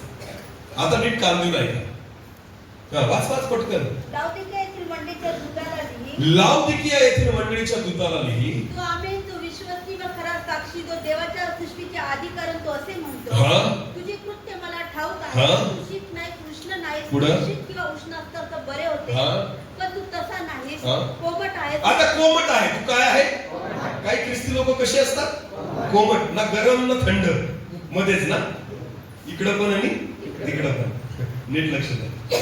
आता नीट कान देऊ नाही का? वाच पटकन. लाउदिकिया येथील मंडळीच्या दूताला लिही. लाउदिकिया येथील मंडळीच्या दूताला लिही. तो आमेन, तो विश्वस्ती व खरा साक्षी, तो देवाच्या सृष्टीचे आदिकरण, तो असे म्हणतो, तुझी कृत्य मला ठाऊक आहे. तू शीत नाही, कृष्ण नाही, शीत किंवा उष्ण असतं तर बरे होते, पण तू तसा नाहीस, कोमट आहेस. आता कोमट आहे. तू काय आहे? काही ख्रिस्ती लोक कसे असतात? कोमट. ना गरम ना थंड, मध्येच ना. इकडं पण आणि तिकडं पण. नीट लक्ष द्या.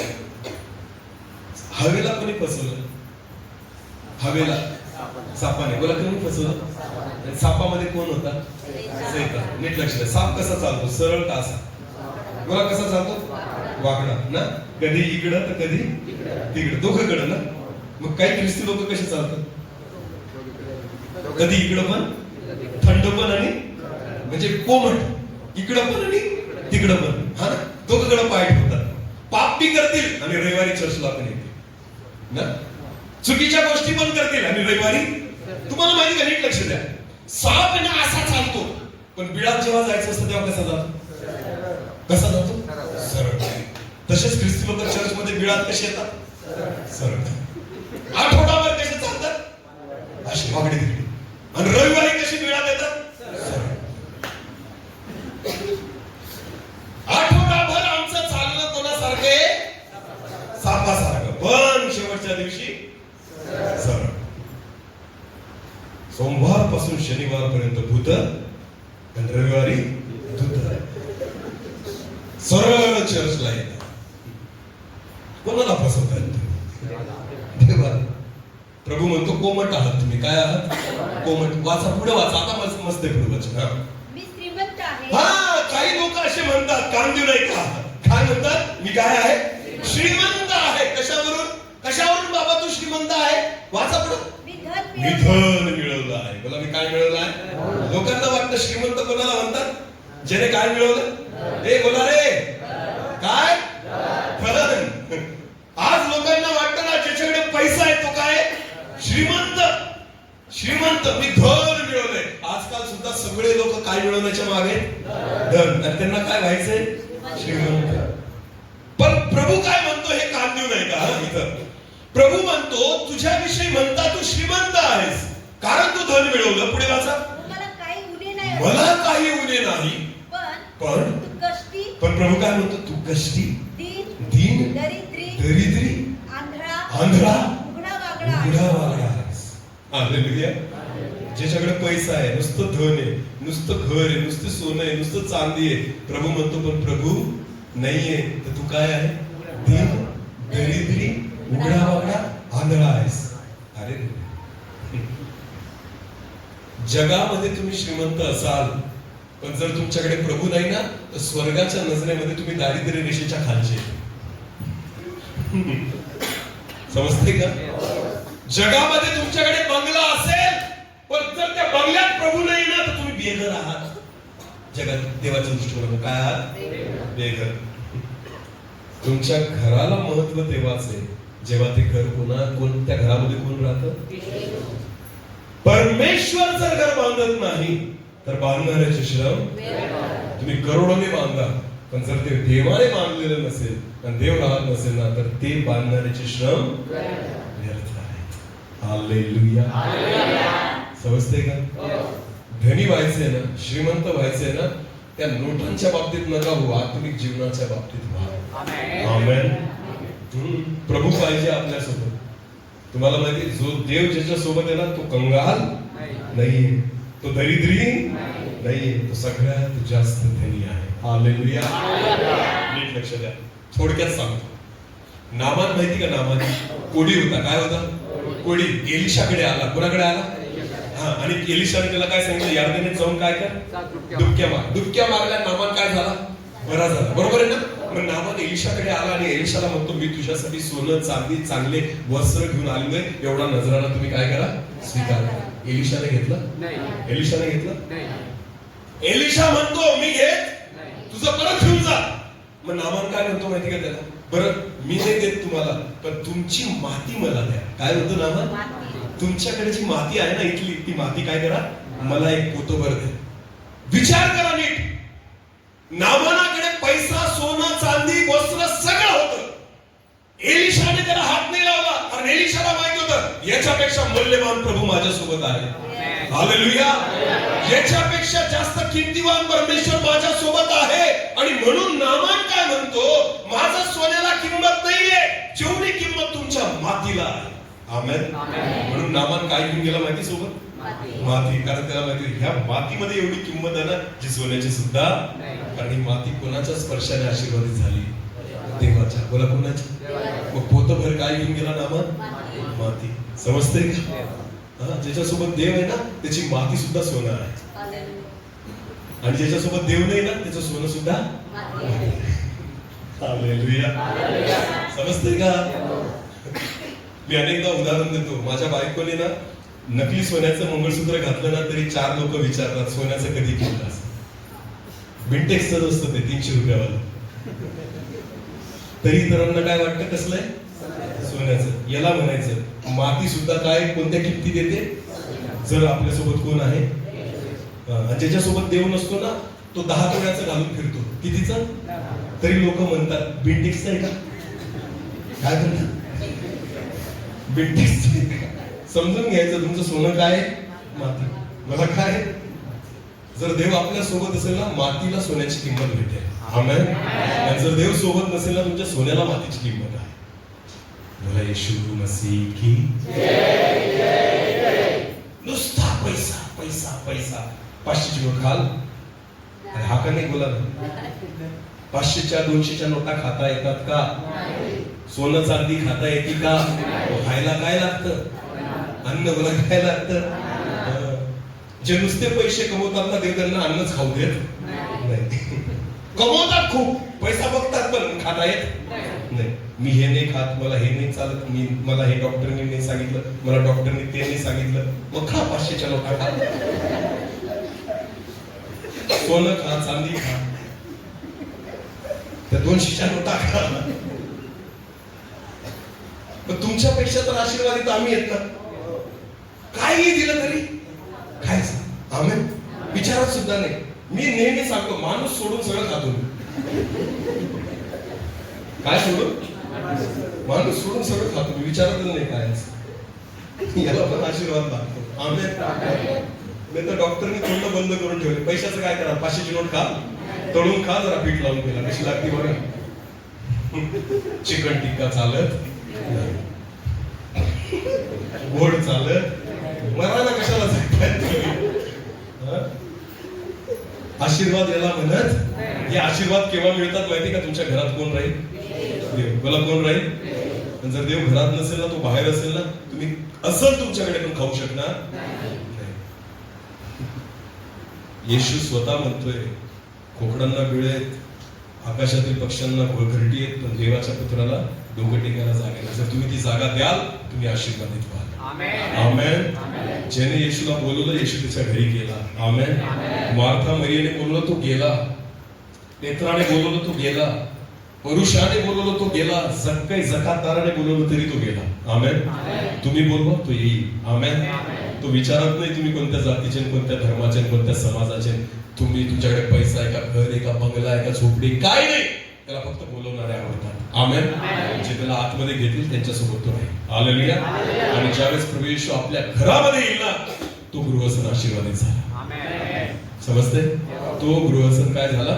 हवेला कोणी फसवलं? हवेला सापाने. बोला कोणी फसवलं? सापामध्ये कोण होता? सैतान. नीट लक्ष द्या. साप कसा चालतो? सरळ का असा? बोला कसा चालतो? वाकडा ना. कधी इकडं तर कधी तिकडं, दोघंकडं ना. मग काही ख्रिस्ती लोक कसे चालतात? कधी इकडं पण, थंड पण आणि म्हणजे कोमट, इकडं पण आणि तिकडं पण. हा ना, दोघंकडं पाय ठेवतात. पाप बी करतील आणि रविवारी चर्चला पण येतील ना. चुकीच्या गोष्टी पण करतील आणि रविवारी. तुम्हाला माहिती का? नीट लक्ष द्या. साप ना असा चालतो, पण बिळात जेव्हा जायचं असतं तेव्हा कसा जातो? कसा जातो? सरळ. तसेच ख्रिस्ती लोक चर्च मध्ये बिळात कसे येतात? सरळ. आठवडाभर कसे चालतात? अशी वागडी तिकडे. आणि रविवारी कशी बिळात येतात? सरळ. आठवडाभर आमचं चालणं कोणासारखे? सापासारखं. पण शेवटच्या दिवशी सरळ. सोमवार पासून शनिवार पर्यंत भूत आणि रविवारी धूत. सरळ चर्चला येतात. कोणाला फसवतायत? देवा. प्रभू म्हणतो कोमट आहात तुम्ही. काय आहात? कोमट. वाचा, पुढे वाचा. आता मस्त आहे पुढे वचन. मी श्रीमंत आहे. हा, काही लोक असे म्हणतात, कान देऊ नाही का? काय म्हणतात? मी काय आहे? श्रीमंत आहे. कशावरून? कशावरून बाबा तू श्रीमंत आहे? वाचा पुढे. मी धन मिळवलं आहे. बोला मी काय मिळवलं आहे? लोकांना वाटतं श्रीमंत कोणाला म्हणतात? ज्याने काय मिळवलं? ए बोला रे, काय? धन. आज लोकांना वाटतं ना ज्याच्याकडे पैसा आहे तो काय? श्रीमंत. श्रीमंत. मी धन मिळवलंय. आजकाल सुद्धा सगळे लोक काय मिळवण्याच्या मागे? धन. आणि त्यांना काय व्हायचंय? श्रीमंत. पण प्रभू काय म्हणतो हे कान देऊ नाही का? इथं प्रभू म्हणतो तुझ्याविषयी म्हणता तू श्रीमंत आहेस कारण तू धन मिळवलं. पुढे वाचा. मला काही उणे नाही. मला काही उणे नाही. पण तू कष्टी. पण प्रभू काय म्हणतो? तू कष्टी, दीन, दरिद्री, आंधळा, उघडा वागडा आहेस. हालेलुया. ज्याच्याकडे पैसा आहे, नुसतं धन आहे, नुसतं घर आहे, नुसतं सोनं आहे, नुसतं चांदी आहे, प्रभू म्हणतो पण प्रभू नाहीये तर तू काय आहे? दीन, दरिद्री, उघडा वागडा, आंधळा आहेस. अरे जगामध्ये तुम्ही श्रीमंत असाल पण जर तुमच्याकडे प्रभू नाही ना तर स्वर्गाच्या नजरेमध्ये तुम्ही दारिद्र्य रेषेच्या खालचे. समजते का? जगामध्ये तुमच्याकडे बंगला असेल पण जर त्या बंगल्यात प्रभू नाही ना तर तुम्ही बेघर आहात. जगात देवाच्या दृष्टीने काय आहात? बेघर. तुमच्या घराला महत्व तेव्हाच आहे जेव्हा ते घर कोणत्या घरामध्ये कोण राहतं? परमेश्वर जर घर बांधत नाही तर बांधणाऱ्याचे श्रम. तुम्ही करोडोने बांधा पण जर ते देवाने बांधलेलं नसेल आणि देव राहत नसेल ना तर ते बांधणाऱ्याचे श्रम व्यर्थ आहेत. हालेलुया. समजते का? धनी व्हायचंय ना, श्रीमंत व्हायचंय ना, त्या नोटांच्या बाबतीत नका हो, आत्मिक जीवनाच्या बाबतीत व्हा. आमेन. प्रभू पाहिजे आपल्या सोबत. तुम्हाला माहिती जो देव ज्याच्या सोबत आहे ना तो कंगाल नाहीये, तो दरिद्री नाहीये, तो सगळ्यात जास्त धनी आहे. हालेलुया. नीट लक्ष द्या. थोडक्यात सांगतो. नामान माहिती का? नामान कोडी होता. काय होता? कोडी. एलिशाकडे आला. कोणाकडे आला? हा. आणि एलिशाने त्याला काय सांगितलं? यार्देने जाऊन काय कर? डुबक्या मार. डुबक्या मारल्या नामान काय झाला? बरा झाला. बरोबर आहे ना? मग नामान एलिशाकडे आला आणि एलिशाला म्हणतो मी तुझ्यासाठी सोनं चांदी चांगले वस्त्र घेऊन आलोय, एवढा नजराना तुम्ही काय करा? स्वीकार करा. एलिशाने घेतलं? एलिशाने घेतलं? एलिशा म्हणतो मी घेत, तुझं परत घेऊन जा. मग नामान काय म्हणतो माहिती का त्याला? बरं मी नाही देत तुम्हाला पण तुमची माती मला द्या. काय म्हणतो नामान? तुमच्याकडे जी माती आहे ना इथली ती माती काय करा? मला एक पोतभर द्या. विचार करा नीट. नामानाकडे पैसा सोनं चांदी वस्त्र सगळं होतं. एलिशाने त्याला हात नाही लावला कारण एलिशाला माहिती होतं याच्यापेक्षा मूल्यवान प्रभू माझ्यासोबत आहे. हालेलुया. याच्यापेक्षा जास्त किमतीवान परमेश्वर माझ्या सोबत आहे. आणि म्हणून नामान काय म्हणतो? माझ्या सोन्याला किंमत नाहीये जेवढी किंमत तुमच्या मातीला आहे. आमेन. म्हणून नामान काय घेऊन गेला माहिती सोबत? माती. कारण त्याला माहिती ह्या मातीमध्ये एवढी किंमत आहे ना जी सोन्याची सुद्धा. कारण ही माती कोणाच्या स्पर्शाने आशीर्वादित झाली? देवाच्या. बोला कोणाची? मग पोतभर काय घेऊन गेला नामा? माती. समजते का? ज्याच्यासोबत देव आहे ना त्याची माती सुद्धा सोनं आहे, आणि ज्याच्यासोबत देव नाही ना त्याचं सोनं सुद्धा. हालेलुया. समजते का? मी अनेकदा उदाहरण देतो. माझ्या बायकोने ना नकली सोन्याचं मंगळसूत्र घातलं ना तरी 4 लोक विचारतात सोन्याचं कधी केलं असं. विंटेक्सच असतं ते 300 रुपयावालं. तरी इतरांना काय वाटतं कसलंय? सोन्याचं. याला म्हणायचं माती सुद्धा काय कोणत्या किमती देते? जर आपल्यासोबत कोण आहे, ज्याच्यासोबत देव नसतो ना तो 10 तोळ्याचं घालून फिरतो. कितीचा? तरी लोक म्हणतात विंटेक्स आहे का? काय म्हणतात? विंटेक्स. समजून घ्यायचं तुमचं सोनं काय? माती. मला काय? जर देव आपल्या सोबत असेल ना मातीला सोन्याची किंमत भेटेल. आमेन. आणि जर देव सोबत नसेल ना तुमच्या सोन्याला मातीची किंमत आहे. बोला येशू मसीह की जय. नुसता पैसा पैसा पैसा. 500ची नोट खाल आणि हा का नाही बोला ना. 500च्या 200च्या नोटा खाता येतात का? सोनं चांदी खाता येते का? खायला काय लागतं? अन्न. बोला काय लागतं? जे नुसते पैसे कमवतात ना देव त्यांना अन्नच खाऊ देत नाही. कमवतात खूप पैसा बघतात पण खाता येत नाही. मी हे नाही खात, मला हे नाही चालत, मला हे डॉक्टरने नाही सांगितलं, मला डॉक्टरने ते नाही सांगितलं. मग खा 500च्या नोटा खा, सोनं खा, चांदी खा, त्या 200च्या नोटा खा. पण तुमच्यापेक्षा तर आशीर्वादित आम्ही येत ना. काही दिलं तरी खायचं. आमेन. विचारत सुद्धा नाही. मी नेहमी सांगतो माणूस सोडून सगळं खातो. काय सोडून? माणूस सोडून सगळं खातो. मी विचारतच नाही काय. याला पण आशीर्वाद लागतो. आमेन. मी तर डॉक्टरने तोंड बंद करून ठेवले. पैशाचं काय करा? 500ची नोट खा, तळून खा, जरा पीठ लावून केला कशी लागते बघा. चिकन टिक्का चालत, गोड चालत, मरा ना कशाला आशीर्वाद याला म्हणत. हे आशीर्वाद केव्हा मिळतात माहिती का? तुमच्या घरात कोण राहील? देव. मला कोण राहील? जर देव घरात नसेल ना, तो बाहेर असेल ना, तुम्ही असं तुमच्याकडे पण खाऊ शकणार नाही. येशू स्वतः म्हणतोय कोकणांना बिळेत, आकाशातील पक्ष्यांना घरटी येत, पण देवाच्या पुत्राला डोंगर टेकायला जागा नाही. जर तुम्ही ती जागा द्याल तुम्ही आशीर्वादित व्हाल. आमेन. ज्याने येशूला बोलवलं येशू त्याच्या घरी गेला. आमेन. मार्था मरियेने बोलवलं तो गेला, पेत्राने बोलवलं तो गेला, परुषाने बोलवलं तो गेला, जकातदाराने बोलवलं तरी तो गेला. आमेन. तुम्ही बोलवा तो येईल. आमेन. तो विचारत नाही तुम्ही कोणत्या जातीचे, कोणत्या धर्माचे, कोणत्या समाजाचे, तुम्ही तुमच्याकडे पैसा आहे का, घर आहे का, बंगला आहे का, झोपडी, काय नाही. त्याला फक्त बोलवणारे आवडतात. आमेन. जे त्याला आतमध्ये घेतील त्यांच्यासोबत तो राहील. हालेलुया. आणि ज्यावेळेस प्रभू येशू आपल्या घरामध्ये येईल ना तो गृहसन आशीर्वादित झाला. समजते? तो गृहसन काय झाला?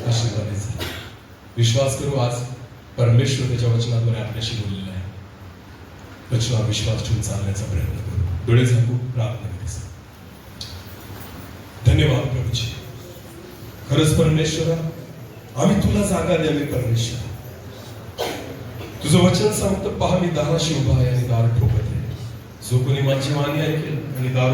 आशीर्वादित झाला. विश्वास करू आज परमेश्वर त्याच्या वचनाद्वारे आपल्याशी बोललेला आहे. वचनावर विश्वास ठेवून चालण्याचा प्रयत्न करू. डोळे झाकू प्रार्थना करू. धन्यवाद प्रभूजी. खरंच परमेश्वरा आम्ही तुला जागा द्यावी. परमेश्वर तुझं वचन सांगतं पहा मी दाराशी उभा आहे आणि दार ठोकत आहे. जो कोणी माझी वाणी ऐकेल आणि दार